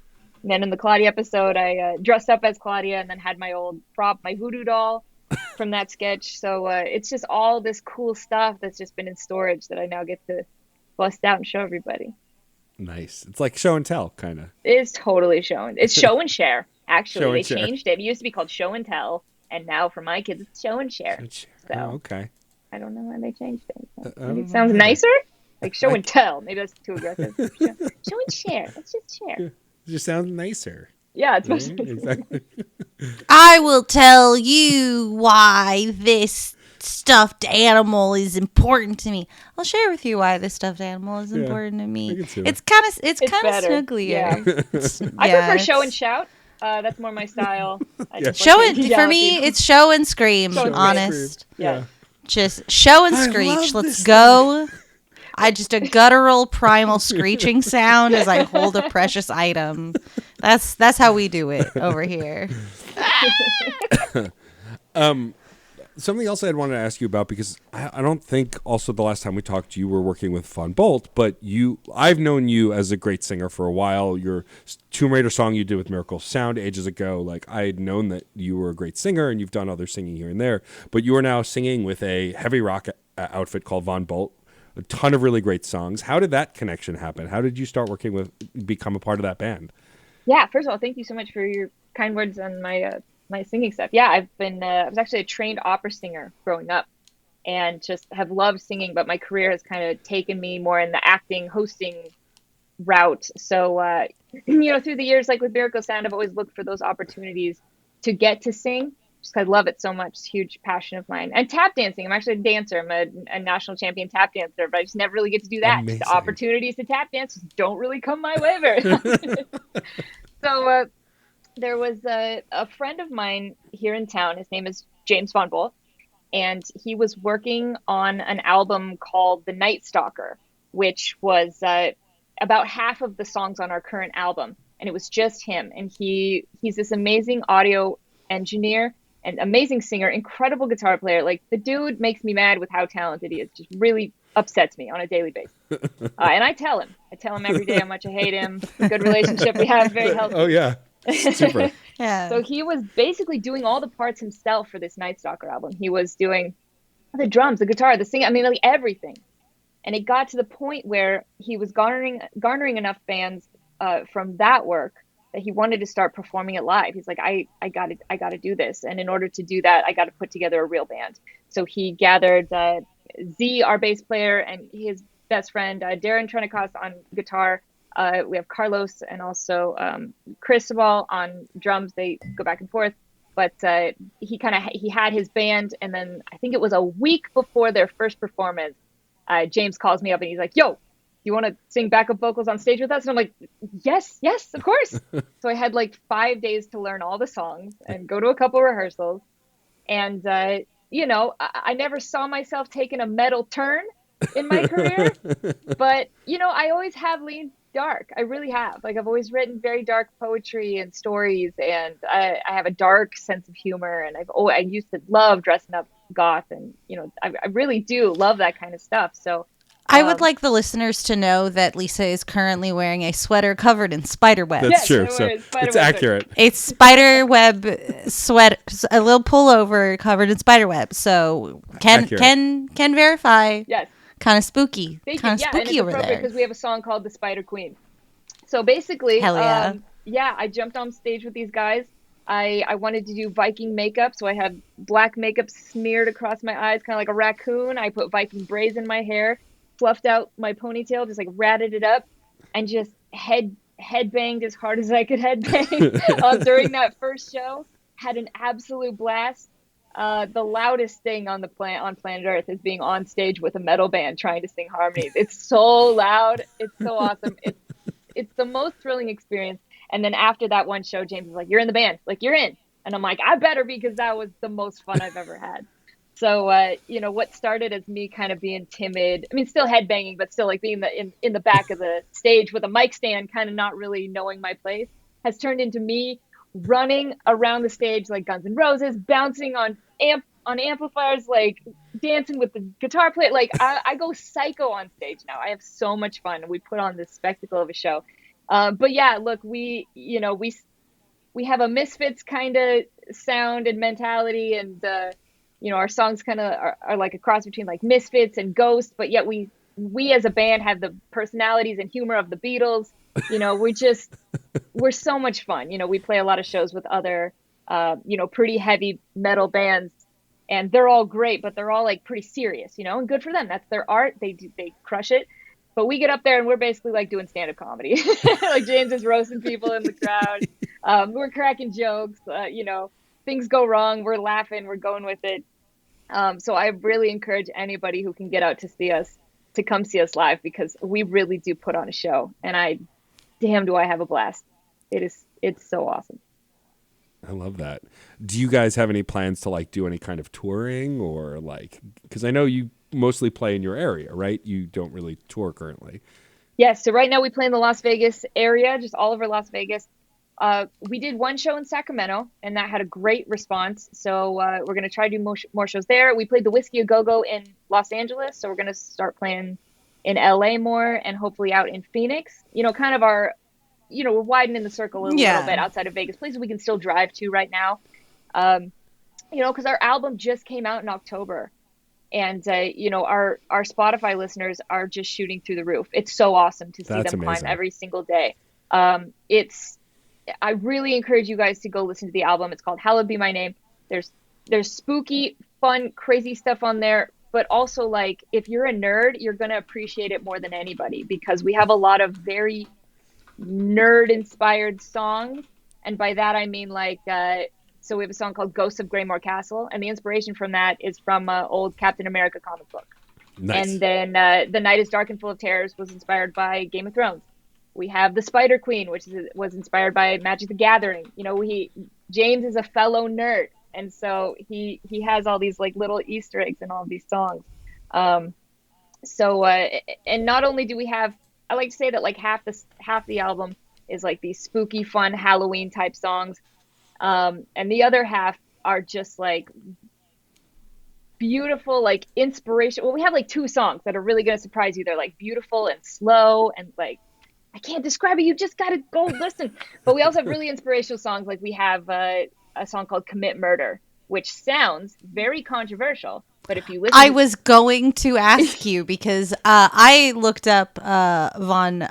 And then in the Claudia episode, I dressed up as Claudia and then had my old prop, my voodoo doll from that sketch. So it's just all this cool stuff that's just been in storage that I now get to bust out and show everybody. Nice. It's like show and tell, kind of. It's totally show. It's show and share. Actually, Show and they share. changed it. It used to be called show and tell, and now for my kids, it's show and share. So Oh, okay. I don't know why they changed it. I Maybe don't it sounds know. nicer, like show and tell. Maybe that's too aggressive. Show and share. Let's just share. just sounds nicer. Yeah, it's Right? much nicer. Exactly. I will tell you why this stuffed animal is important to me. I'll share with you why this stuffed animal is important to I me. can see It's that. kind of better. snugglier. Yeah. I prefer show and shout. That's more my style. Show and for me, it's show and scream. Show and honest, scream. Yeah. Just show and I screech. love Let's this go. I just a guttural, primal screeching sound as I hold a precious item. That's how we do it over here. Something else I'd wanted to ask you about, because I don't think also the last time we talked you were working with Von Bolt, but I've known you as a great singer for a while. Your Tomb Raider song you did with Miracle Sound ages ago, like I had known that you were a great singer, and you've done other singing here and there, but you are now singing with a heavy rock outfit called Von Bolt. A ton of really great songs. How did that connection happen? How did you start become a part of that band? Yeah, first of all, thank you so much for your kind words on my singing stuff. Yeah, I was actually a trained opera singer growing up and just have loved singing, but my career has kind of taken me more in the acting, hosting route. So, through the years, like with Miracle Sound, I've always looked for those opportunities to get to sing, just 'cause I love it so much. It's a huge passion of mine. And tap dancing. I'm actually a dancer. I'm a national champion tap dancer, but I just never really get to do that. Amazing. The opportunities to tap dance just don't really come my way very often. So, there was a friend of mine here in town. His name is James Von Bolt, and he was working on an album called The Night Stalker, which was about half of the songs on our current album, and it was just him. And he's this amazing audio engineer and amazing singer, incredible guitar player. Like, the dude makes me mad with how talented he is. Just really upsets me on a daily basis. And I tell him every day how much I hate him. The good relationship we have, very healthy. Oh yeah. Super. Yeah. So he was basically doing all the parts himself for this Night Stalker album. He was doing the drums, the guitar, the singing, I mean, like everything. And it got to the point where he was garnering enough fans from that work that he wanted to start performing it live. He's like, I got to do this. And in order to do that, I got to put together a real band. So he gathered Z, our bass player, and his best friend, Darren Trenicos on guitar. We have Carlos and also Cristobal on drums. They go back and forth. But he had his band, and then I think it was a week before their first performance, James calls me up and he's like, yo, you want to sing backup vocals on stage with us? And I'm like, yes, of course. So I had like 5 days to learn all the songs and go to a couple rehearsals. And, I never saw myself taking a metal turn in my career, but, I always have leaned dark. I really have. Like, I've always written very dark poetry and stories, and I have a dark sense of humor, and I used to love dressing up goth, and I really do love that kind of stuff. So I would like the listeners to know that Lisa is currently wearing a sweater covered in spider web. That's true. So it's accurate. A spider web sweat, a little pullover covered in spider web. So can verify. Yes. Kind of spooky. And it's over there. Because we have a song called The Spider Queen. So basically, hell yeah. I jumped on stage with these guys. I wanted to do Viking makeup, so I had black makeup smeared across my eyes, kind of like a raccoon. I put Viking braids in my hair, fluffed out my ponytail, just like ratted it up, and just headbanged as hard as I could headbang during that first show. Had an absolute blast. The loudest thing on planet Earth is being on stage with a metal band trying to sing harmonies. It's so loud. It's so awesome. It's the most thrilling experience. And then after that one show, James was like, you're in the band. Like, you're in. And I'm like, I better, because that was the most fun I've ever had. So, what started as me kind of being timid, I mean, still headbanging, but still like being in the back of the stage with a mic stand, kind of not really knowing my place, has turned into me running around the stage like Guns N' Roses, bouncing on amplifiers, like dancing with the guitar player. Like, I go psycho on stage now. I have so much fun. We put on this spectacle of a show. But yeah, look, we have a Misfits kind of sound and mentality, and our songs kind of are like a cross between like Misfits and Ghost, but yet we as a band have the personalities and humor of the Beatles. We're so much fun. We play a lot of shows with other, pretty heavy metal bands, and they're all great, but they're all like pretty serious, and good for them. That's their art. They crush it. But we get up there and we're basically like doing stand-up comedy. Like James is roasting people in the crowd. We're cracking jokes. Things go wrong. We're laughing. We're going with it. So I really encourage anybody who can get out to see us to come see us live, because we really do put on a show. And damn, do I have a blast. It's so awesome. I love that. Do you guys have any plans to like do any kind of touring, or like, because I know you mostly play in your area, right? You don't really tour currently. Yes. So right now we play in the Las Vegas area, just all over Las Vegas. We did one show in Sacramento, and that had a great response. So we're going to try to do more shows there. We played the Whiskey A Go-Go in Los Angeles, so we're going to start playing in LA more, and hopefully out in Phoenix. Kind of we're widening the circle a little bit outside of Vegas, places we can still drive to right now. Because our album just came out in October, and our Spotify listeners are just shooting through the roof. It's so awesome to see That's them amazing. climb every single day. I really encourage you guys to go listen to the album. It's called Hallowed Be My Name. There's spooky, fun, crazy stuff on there, but also like if you're a nerd, you're going to appreciate it more than anybody, because we have a lot of very nerd inspired songs. And by that, I mean so we have a song called Ghosts of Greymore Castle. And the inspiration from that is from old Captain America comic book. Nice. And then The Night is Dark and Full of Terrors was inspired by Game of Thrones. We have The Spider Queen, which was inspired by Magic the Gathering. James is a fellow nerd. And so he has all these like little Easter eggs in all of these songs. And not only do we have, I like to say that like half the album is like these spooky, fun Halloween type songs. And the other half are just like beautiful, like inspiration. Well, we have like 2 songs that are really going to surprise you. They're like beautiful and slow, and like, I can't describe it. You just got to go listen. But we also have really inspirational songs. Like we have a song called Commit Murder, which sounds very controversial. But if you listen, I was going to ask you because I looked up Von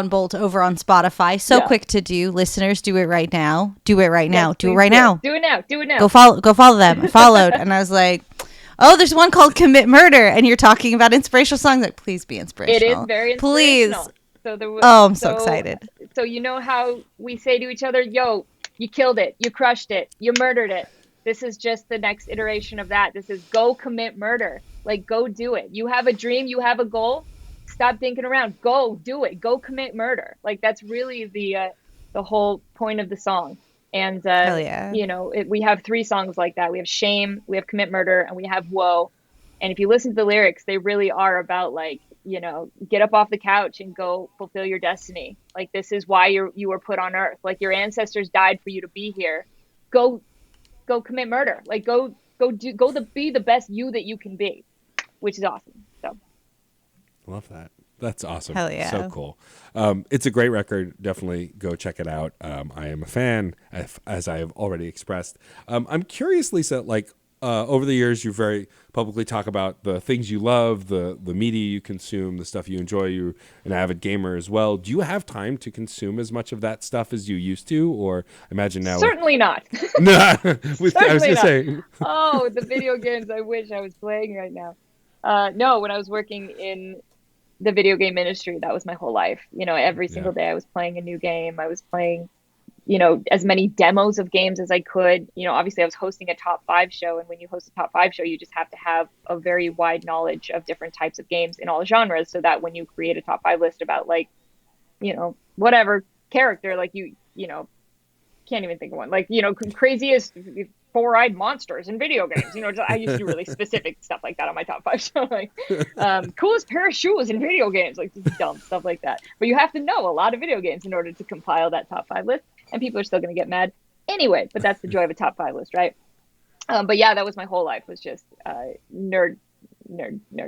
Bolt over on Spotify. So quick to do. Listeners, do it right now. Do it right now. Yes, do it right now. Do it now. Do it now. Go follow them. I followed, and I was like, oh, there's one called Commit Murder, and you're talking about inspirational songs. Like, please be inspirational. It is very inspirational. Please. So I'm so excited. So you know how we say to each other, yo, you killed it. You crushed it. You murdered it. This is just the next iteration of that. This is go commit murder. Like, go do it. You have a dream. You have a goal. Stop thinking around. Go do it. Go commit murder. Like, that's really the whole point of the song. And, Hell yeah. We have 3 songs like that. We have Shame, we have Commit Murder, and we have Whoa. And if you listen to the lyrics, they really are about like, get up off the couch and go fulfill your destiny. Like, this is why you were put on earth. Like, your ancestors died for you to be here. Go commit murder. Like, be the best you that you can be, which is awesome. So. Love that. That's awesome. Hell yeah. So cool. It's a great record. Definitely go check it out. I am a fan, as I have already expressed. I'm curious, Lisa, like over the years, you very publicly talk about the things you love, the media you consume, the stuff you enjoy. You're an avid gamer as well. Do you have time to consume as much of that stuff as you used to? Or imagine now. Certainly not. No, I was going to say. Oh, the video games I wish I was playing right now. No, when I was working in the video game industry, that was my whole life. Every single day I was playing a new game. I was playing, as many demos of games as I could. Obviously I was hosting a top 5 show, and when you host a top 5 show, you just have to have a very wide knowledge of different types of games in all genres, so that when you create a top 5 list about like, whatever character, like you can't even think of one, like, craziest 4-eyed monsters in video games. I used to do really specific stuff like that on my top 5 show, like coolest pair of shoes in video games, like just dumb stuff like that. But you have to know a lot of video games in order to compile that top 5 list, and people are still going to get mad anyway. But that's the joy of a top 5 list, right? But yeah, that was my whole life, was just nerd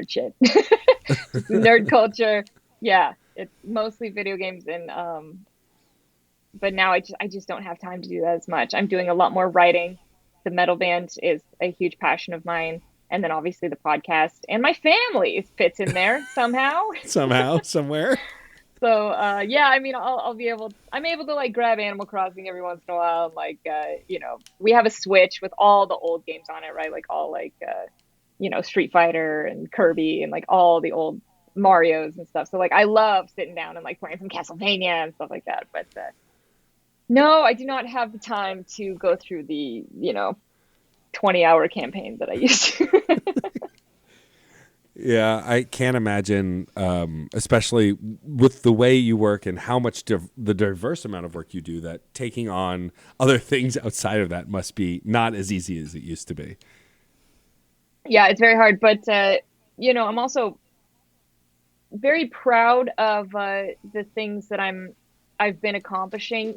shit, nerd culture. Yeah, it's mostly video games, and but now I just don't have time to do that as much. I'm doing a lot more writing. The metal band is a huge passion of mine. And then obviously the podcast and my family fits in there somehow. Somewhere. So, yeah, I mean, I'm able to like grab Animal Crossing every once in a while. And like, we have a Switch with all the old games on it, right? Like all like Street Fighter and Kirby and like all the old Marios and stuff. So like I love sitting down and like playing some Castlevania and stuff like that. But no, I do not have the time to go through the 20-hour campaigns that I used to. Yeah, I can't imagine, especially with the way you work and how much the diverse amount of work you do, that taking on other things outside of that must be not as easy as it used to be. Yeah, it's very hard. But, I'm also very proud of the things that I've been accomplishing,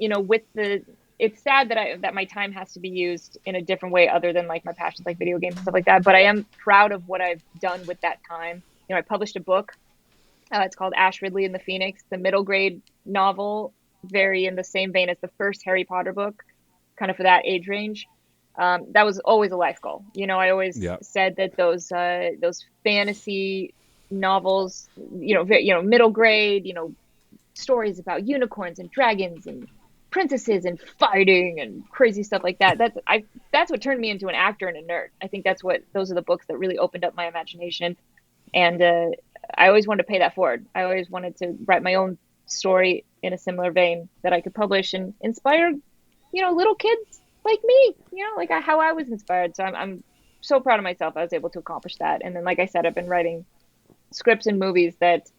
it's sad that my time has to be used in a different way other than like my passions like video games and stuff like that. But I am proud of what I've done with that time. I published a book. It's called Ash Ridley and the Phoenix, the middle grade novel, very in the same vein as the first Harry Potter book, kind of for that age range. That was always a life goal. I always said that those fantasy novels, middle grade, stories about unicorns and dragons and princesses and fighting and crazy stuff like that. That's what turned me into an actor and a nerd. I think those are the books that really opened up my imagination. And I always wanted to pay that forward. I always wanted to write my own story in a similar vein that I could publish and inspire, little kids like me, like how I was inspired. So I'm so proud of myself. I was able to accomplish that. And then, like I said, I've been writing scripts and movies that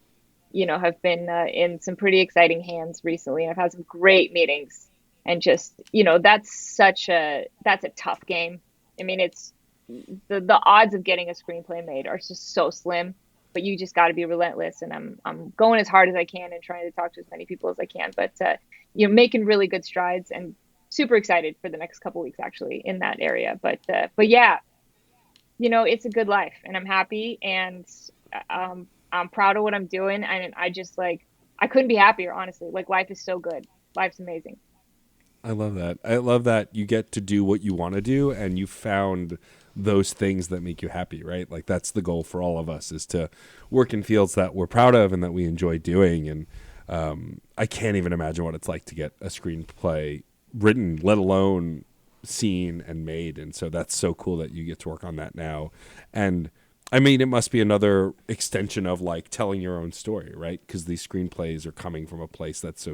have been in some pretty exciting hands recently. I've had some great meetings, and just, that's a tough game. I mean, it's the odds of getting a screenplay made are just so slim, but you just got to be relentless. And I'm going as hard as I can and trying to talk to as many people as I can, but making really good strides, and super excited for the next couple weeks actually in that area. But yeah, it's a good life, and I'm happy, and I'm proud of what I'm doing, and I just I couldn't be happier, honestly. Like, life is so good. Life's amazing. I love that. I love that you get to do what you want to do, and you found those things that make you happy, right? Like, that's the goal for all of us, is to work in fields that we're proud of and that we enjoy doing. And I can't even imagine what it's like to get a screenplay written, let alone seen and made. And so that's so cool that you get to work on that now. And I mean, it must be another extension of like telling your own story, right? Because these screenplays are coming from a place that's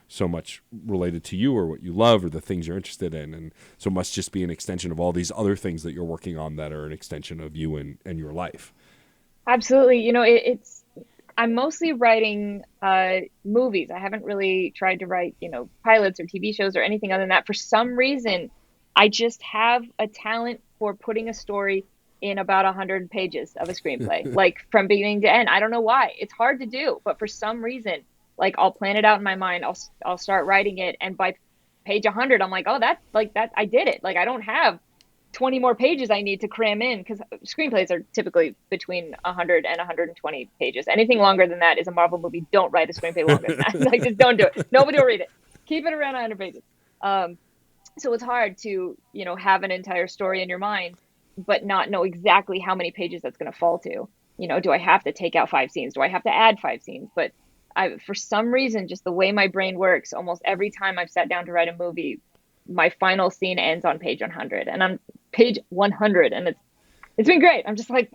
so much related to you or what you love or the things you're interested in. And so it must just be an extension of all these other things that you're working on that are an extension of you and your life. Absolutely. I'm mostly writing movies. I haven't really tried to write, pilots or TV shows or anything other than that. For some reason, I just have a talent for putting a story in about 100 pages of a screenplay, like from beginning to end. I don't know why. It's hard to do, but for some reason, like, I'll plan it out in my mind. I'll start writing it, and by page 100, I'm like, oh, that's like that. I did it. Like, I don't have 20 more pages I need to cram in, because screenplays are typically between 100 and 120 pages. Anything longer than that is a Marvel movie. Don't write a screenplay longer than that. Like, just don't do it. Nobody will read it. Keep it around 100 pages. So it's hard to, have an entire story in your mind, but not know exactly how many pages that's going to fall to. Do I have to take out 5 scenes? Do I have to add 5 scenes? But for some reason, just the way my brain works, almost every time I've sat down to write a movie, my final scene ends on page 100, and I'm page 100, and it's been great. I'm just like,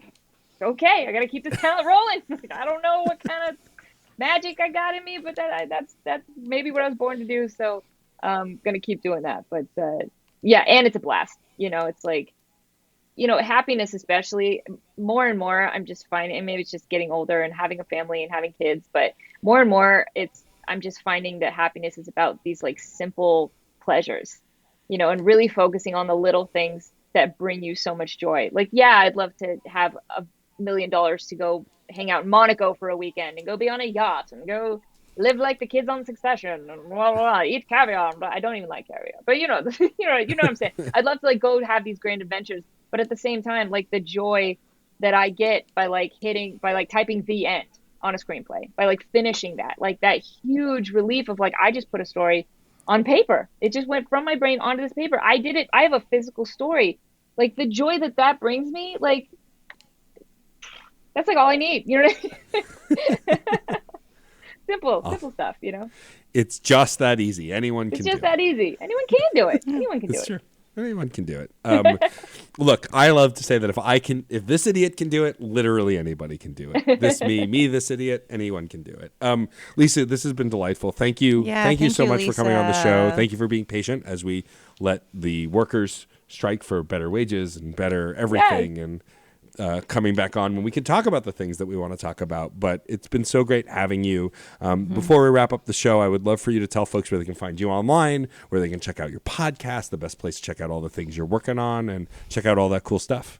okay, I got to keep this talent rolling. I don't know what kind of magic I got in me, but that's maybe what I was born to do. So I'm going to keep doing that. But yeah, and it's a blast. It's like, happiness, especially more and more, I'm just finding, and maybe it's just getting older and having a family and having kids, but more and more I'm just finding that happiness is about these like simple pleasures, and really focusing on the little things that bring you so much joy. Like, yeah, I'd love to have $1 million to go hang out in Monaco for a weekend and go be on a yacht and go live like the kids on Succession and blah, blah, blah, eat caviar. But I don't even like caviar, but you know what I'm saying? I'd love to like go have these grand adventures, but at the same time, like, the joy that I get by typing the end on a screenplay, by like finishing that huge relief of like, I just put a story on paper. It just went from my brain onto this paper. I did it. I have a physical story. Like, the joy that brings me, like, that's like all I need. You know what I mean? Simple stuff, It's just that easy. Anyone can do it. It's just that easy. Anyone can do it. Anyone can do it. True. Anyone can do it. Look, I love to say that if this idiot can do it, literally anybody can do it. This idiot, anyone can do it. Lisa, this has been delightful. Thank you. Yeah, thank you so much Lisa. for coming on the show. Thank you for being patient as we let the workers strike for better wages and better everything, and coming back on when we can talk about the things that we want to talk about. But it's been so great having you. Before we wrap up the show, I would love for you to tell folks where they can find you online, where they can check out your podcast, the best place to check out all the things you're working on, and check out all that cool stuff.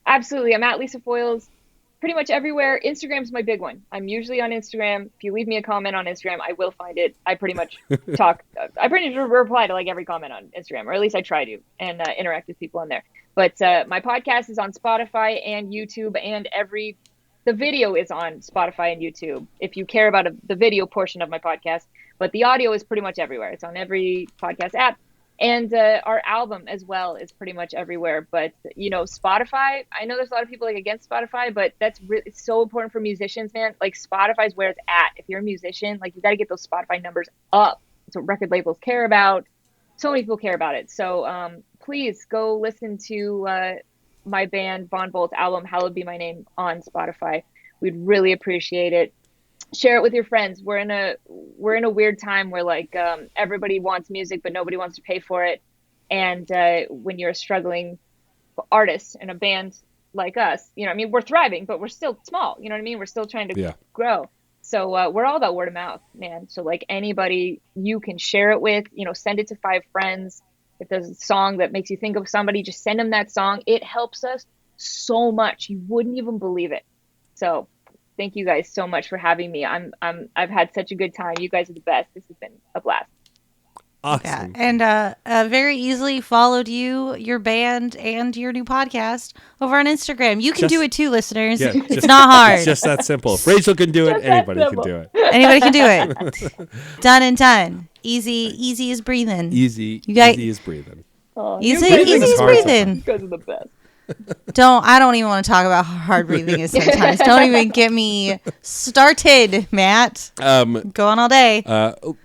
Absolutely. I'm at Lisa Foiles pretty much everywhere. Instagram's my big one. I'm usually on Instagram. If you leave me a comment on Instagram, I will find it. I pretty much I pretty much reply to like every comment on Instagram, or at least I try to, and interact with people on there. But my podcast is on Spotify and YouTube, and the video is on Spotify and YouTube if you care about the video portion of my podcast. But the audio is pretty much everywhere. It's on every podcast app. And our album as well is pretty much everywhere. But, Spotify, I know there's a lot of people like against Spotify, but it's so important for musicians, man. Like, Spotify is where it's at. If you're a musician, like, you got to get those Spotify numbers up. That's what record labels care about. So many people care about it. So please go listen to my band Von Volt's album, Hallowed Be My Name, on Spotify. We'd really appreciate it. Share it with your friends. We're in a weird time where like everybody wants music, but nobody wants to pay for it. And when you're a struggling artist in a band like us, we're thriving, but we're still small. You know what I mean? We're still trying to grow. So we're all about word of mouth, man. So like anybody you can share it with, send it to 5 friends. If there's a song that makes you think of somebody, just send them that song. It helps us so much. You wouldn't even believe it. So thank you guys so much for having me. I've had such a good time. You guys are the best. This has been a blast. Awesome. Yeah. And very easily followed your band, and your new podcast over on Instagram. You can do it too, listeners. Yeah, it's not hard. It's just that simple. If Rachel can do it, anybody can do it. Anybody can do it. Done and done. Easy as breathing. Easy as breathing. Oh, easy as breathing. You guys are the best. I don't even want to talk about how hard breathing is sometimes. Don't even get me started, Matt. Go on all day.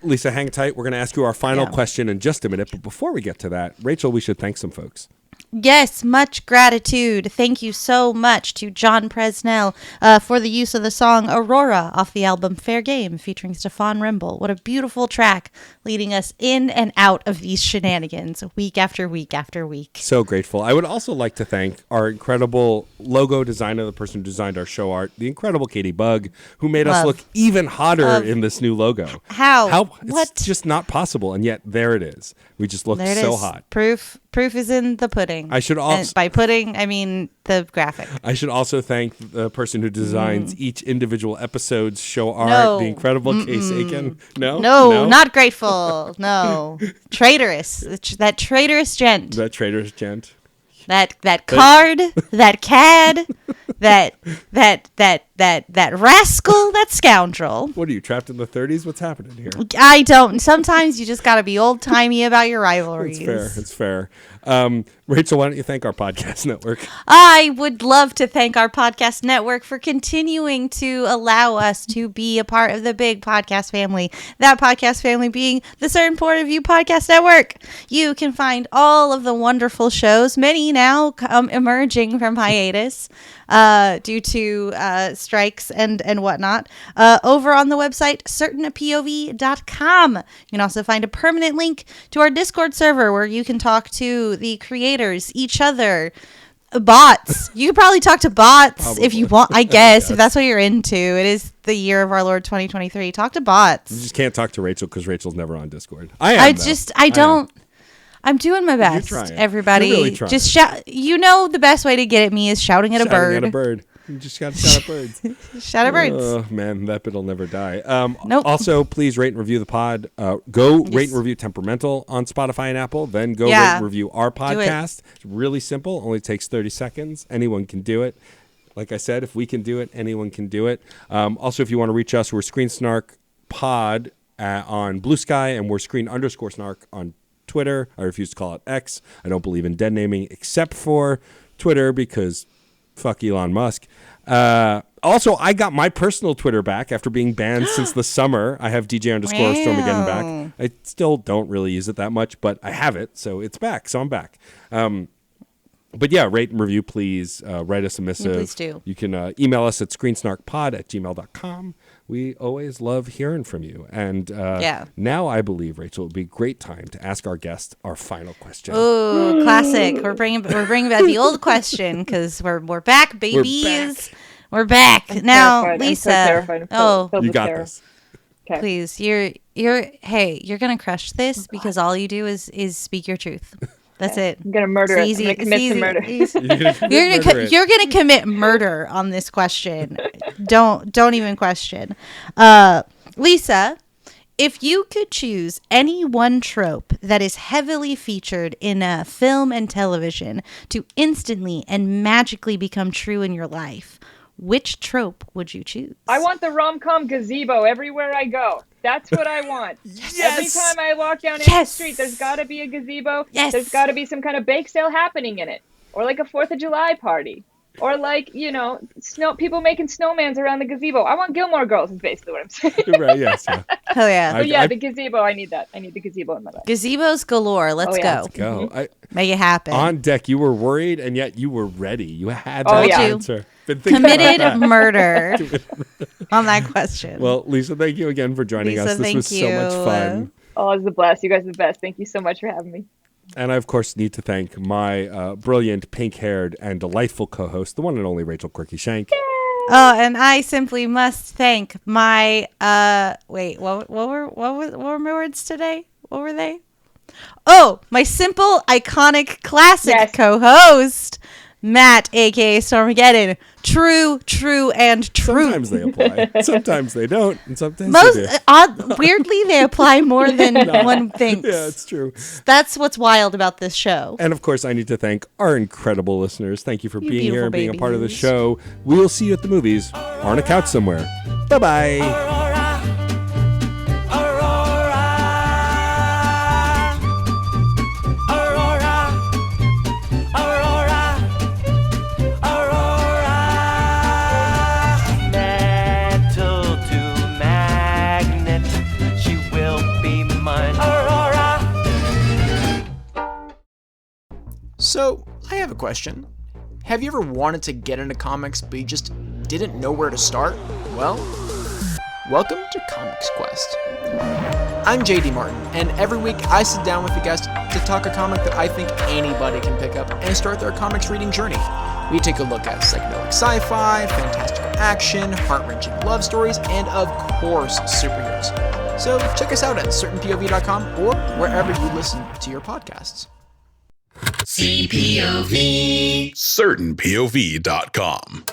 Lisa, hang tight. We're going to ask you our final question in just a minute. But before we get to that, Rachel, we should thank some folks. Yes, much gratitude. Thank you so much to John Presnell for the use of the song Aurora off the album Fair Game featuring Stefan Rimble. What a beautiful track leading us in and out of these shenanigans week after week after week. So grateful. I would also like to thank our incredible logo designer, the person who designed our show art, the incredible Katie Bug, who made us look even hotter in this new logo. How? What? It's just not possible, and yet there it is. We just look so hot. Proof is in the pudding. I should also, by pudding, I mean the graphic. I should also thank the person who designs each individual episode's show art, the incredible Case Aiken. No, not grateful. No, traitorous. That traitorous gent. That traitorous gent. That card. That cad. That rascal. That scoundrel. What are you, trapped in the 30s? What's happening here? I don't. Sometimes you just got to be old timey about your rivalries. It's fair. Rachel, why don't you thank our podcast network? I would love to thank our podcast network for continuing to allow us to be a part of the big podcast family. That podcast family being the Certain Point of View Podcast Network. You can find all of the wonderful shows, many now emerging from hiatus due to strikes and whatnot, over on the website certainpov.com. You can also find a permanent link to our Discord server where you can talk to the creators, each other, bots. You could probably talk to bots if you want, I guess, if that's what you're into. It is the year of our Lord 2023. Talk to bots. You just can't talk to Rachel because Rachel's never on Discord. I'm doing my best, everybody. You're really trying. Just shout. The best way to get at me is shouting at a bird. You just got to shout at birds. Shout at birds. Oh, man, that bit'll never die. Nope. Also, please rate and review the pod. Go rate and review Temperamental on Spotify and Apple. Then go rate and review our podcast. It's really simple. Only takes 30 seconds. Anyone can do it. Like I said, if we can do it, anyone can do it. Also, if you want to reach us, we're Screen Snark Pod on Blue Sky, and we're Screen_Snark on Twitter. I refuse to call it X. I don't believe in dead naming except for Twitter because fuck Elon Musk. Also, I got my personal Twitter back after being banned since the summer. I have DJ_Stormageddon back. I still don't really use it that much, but I have it, so it's back. So I'm back. But yeah, rate and review, please. Write us a missive. Please do. You can email us at screensnarkpod@gmail.com. We always love hearing from you. And now I believe, Rachel, it would be a great time to ask our guest our final question. Ooh, classic. We're bringing back the old question because we're back, babies. We're back. Now, terrified. Lisa. I'm so terrified. Oh, Filled You with got terror. this. Okay. please. You're gonna crush this because all you do is speak your truth. That's it. I'm gonna murder It's it. I'm gonna commit to murder. You're gonna commit murder on this question. Don't even question. Lisa, if you could choose any one trope that is heavily featured in film and television to instantly and magically become true in your life, which trope would you choose? I want the rom-com gazebo everywhere I go. That's what I want. Every time I walk down any street, there's got to be a gazebo. Yes. There's got to be some kind of bake sale happening in it. Or like a 4th of July party. Or like, people making snowmans around the gazebo. I want Gilmore Girls is basically what I'm saying. Right, yes. Yeah. Hell yeah. But yeah, the gazebo, I need that. I need the gazebo in my life. Gazebos galore. Let's go. Go. Make it happen. On deck, you were worried, and yet you were ready. You had Oh, that yeah. answer. Been thinking about Committed that. murder on that question. Well, Lisa, thank you again for joining Lisa, us. This was thank so much you. fun. Oh, it's a blast. You guys are the best. Thank you so much for having me. And I, of course, need to thank my brilliant, pink-haired, and delightful co-host, the one and only Rachel Quirky Shank. Oh, and I simply must thank my what were my words today? What were they? Oh, my simple, iconic, classic co-host, Matt, aka Stormageddon. True, and true. Sometimes they apply. Sometimes they don't. And sometimes they do. Weirdly, they apply more than one thinks. Yeah, it's true. That's what's wild about this show. And of course, I need to thank our incredible listeners. Thank you for You being here and being a part of the babies. show. We will see you at the movies or on a couch somewhere. Bye-bye. Aurora, Aurora, Aurora, Aurora, metal to magnet, she will be mine. Aurora. So, I have a question. Have you ever wanted to get into comics but you just didn't know where to start? Well, welcome to Comics Quest. I'm JD Martin, and every week I sit down with a guest to talk a comic that I think anybody can pick up and start their comics reading journey. We take a look at psychedelic sci-fi, fantastical action, heart-wrenching love stories, and of course, superheroes. So check us out at certainpov.com or wherever you listen to your podcasts. CPOV. CertainPOV.com.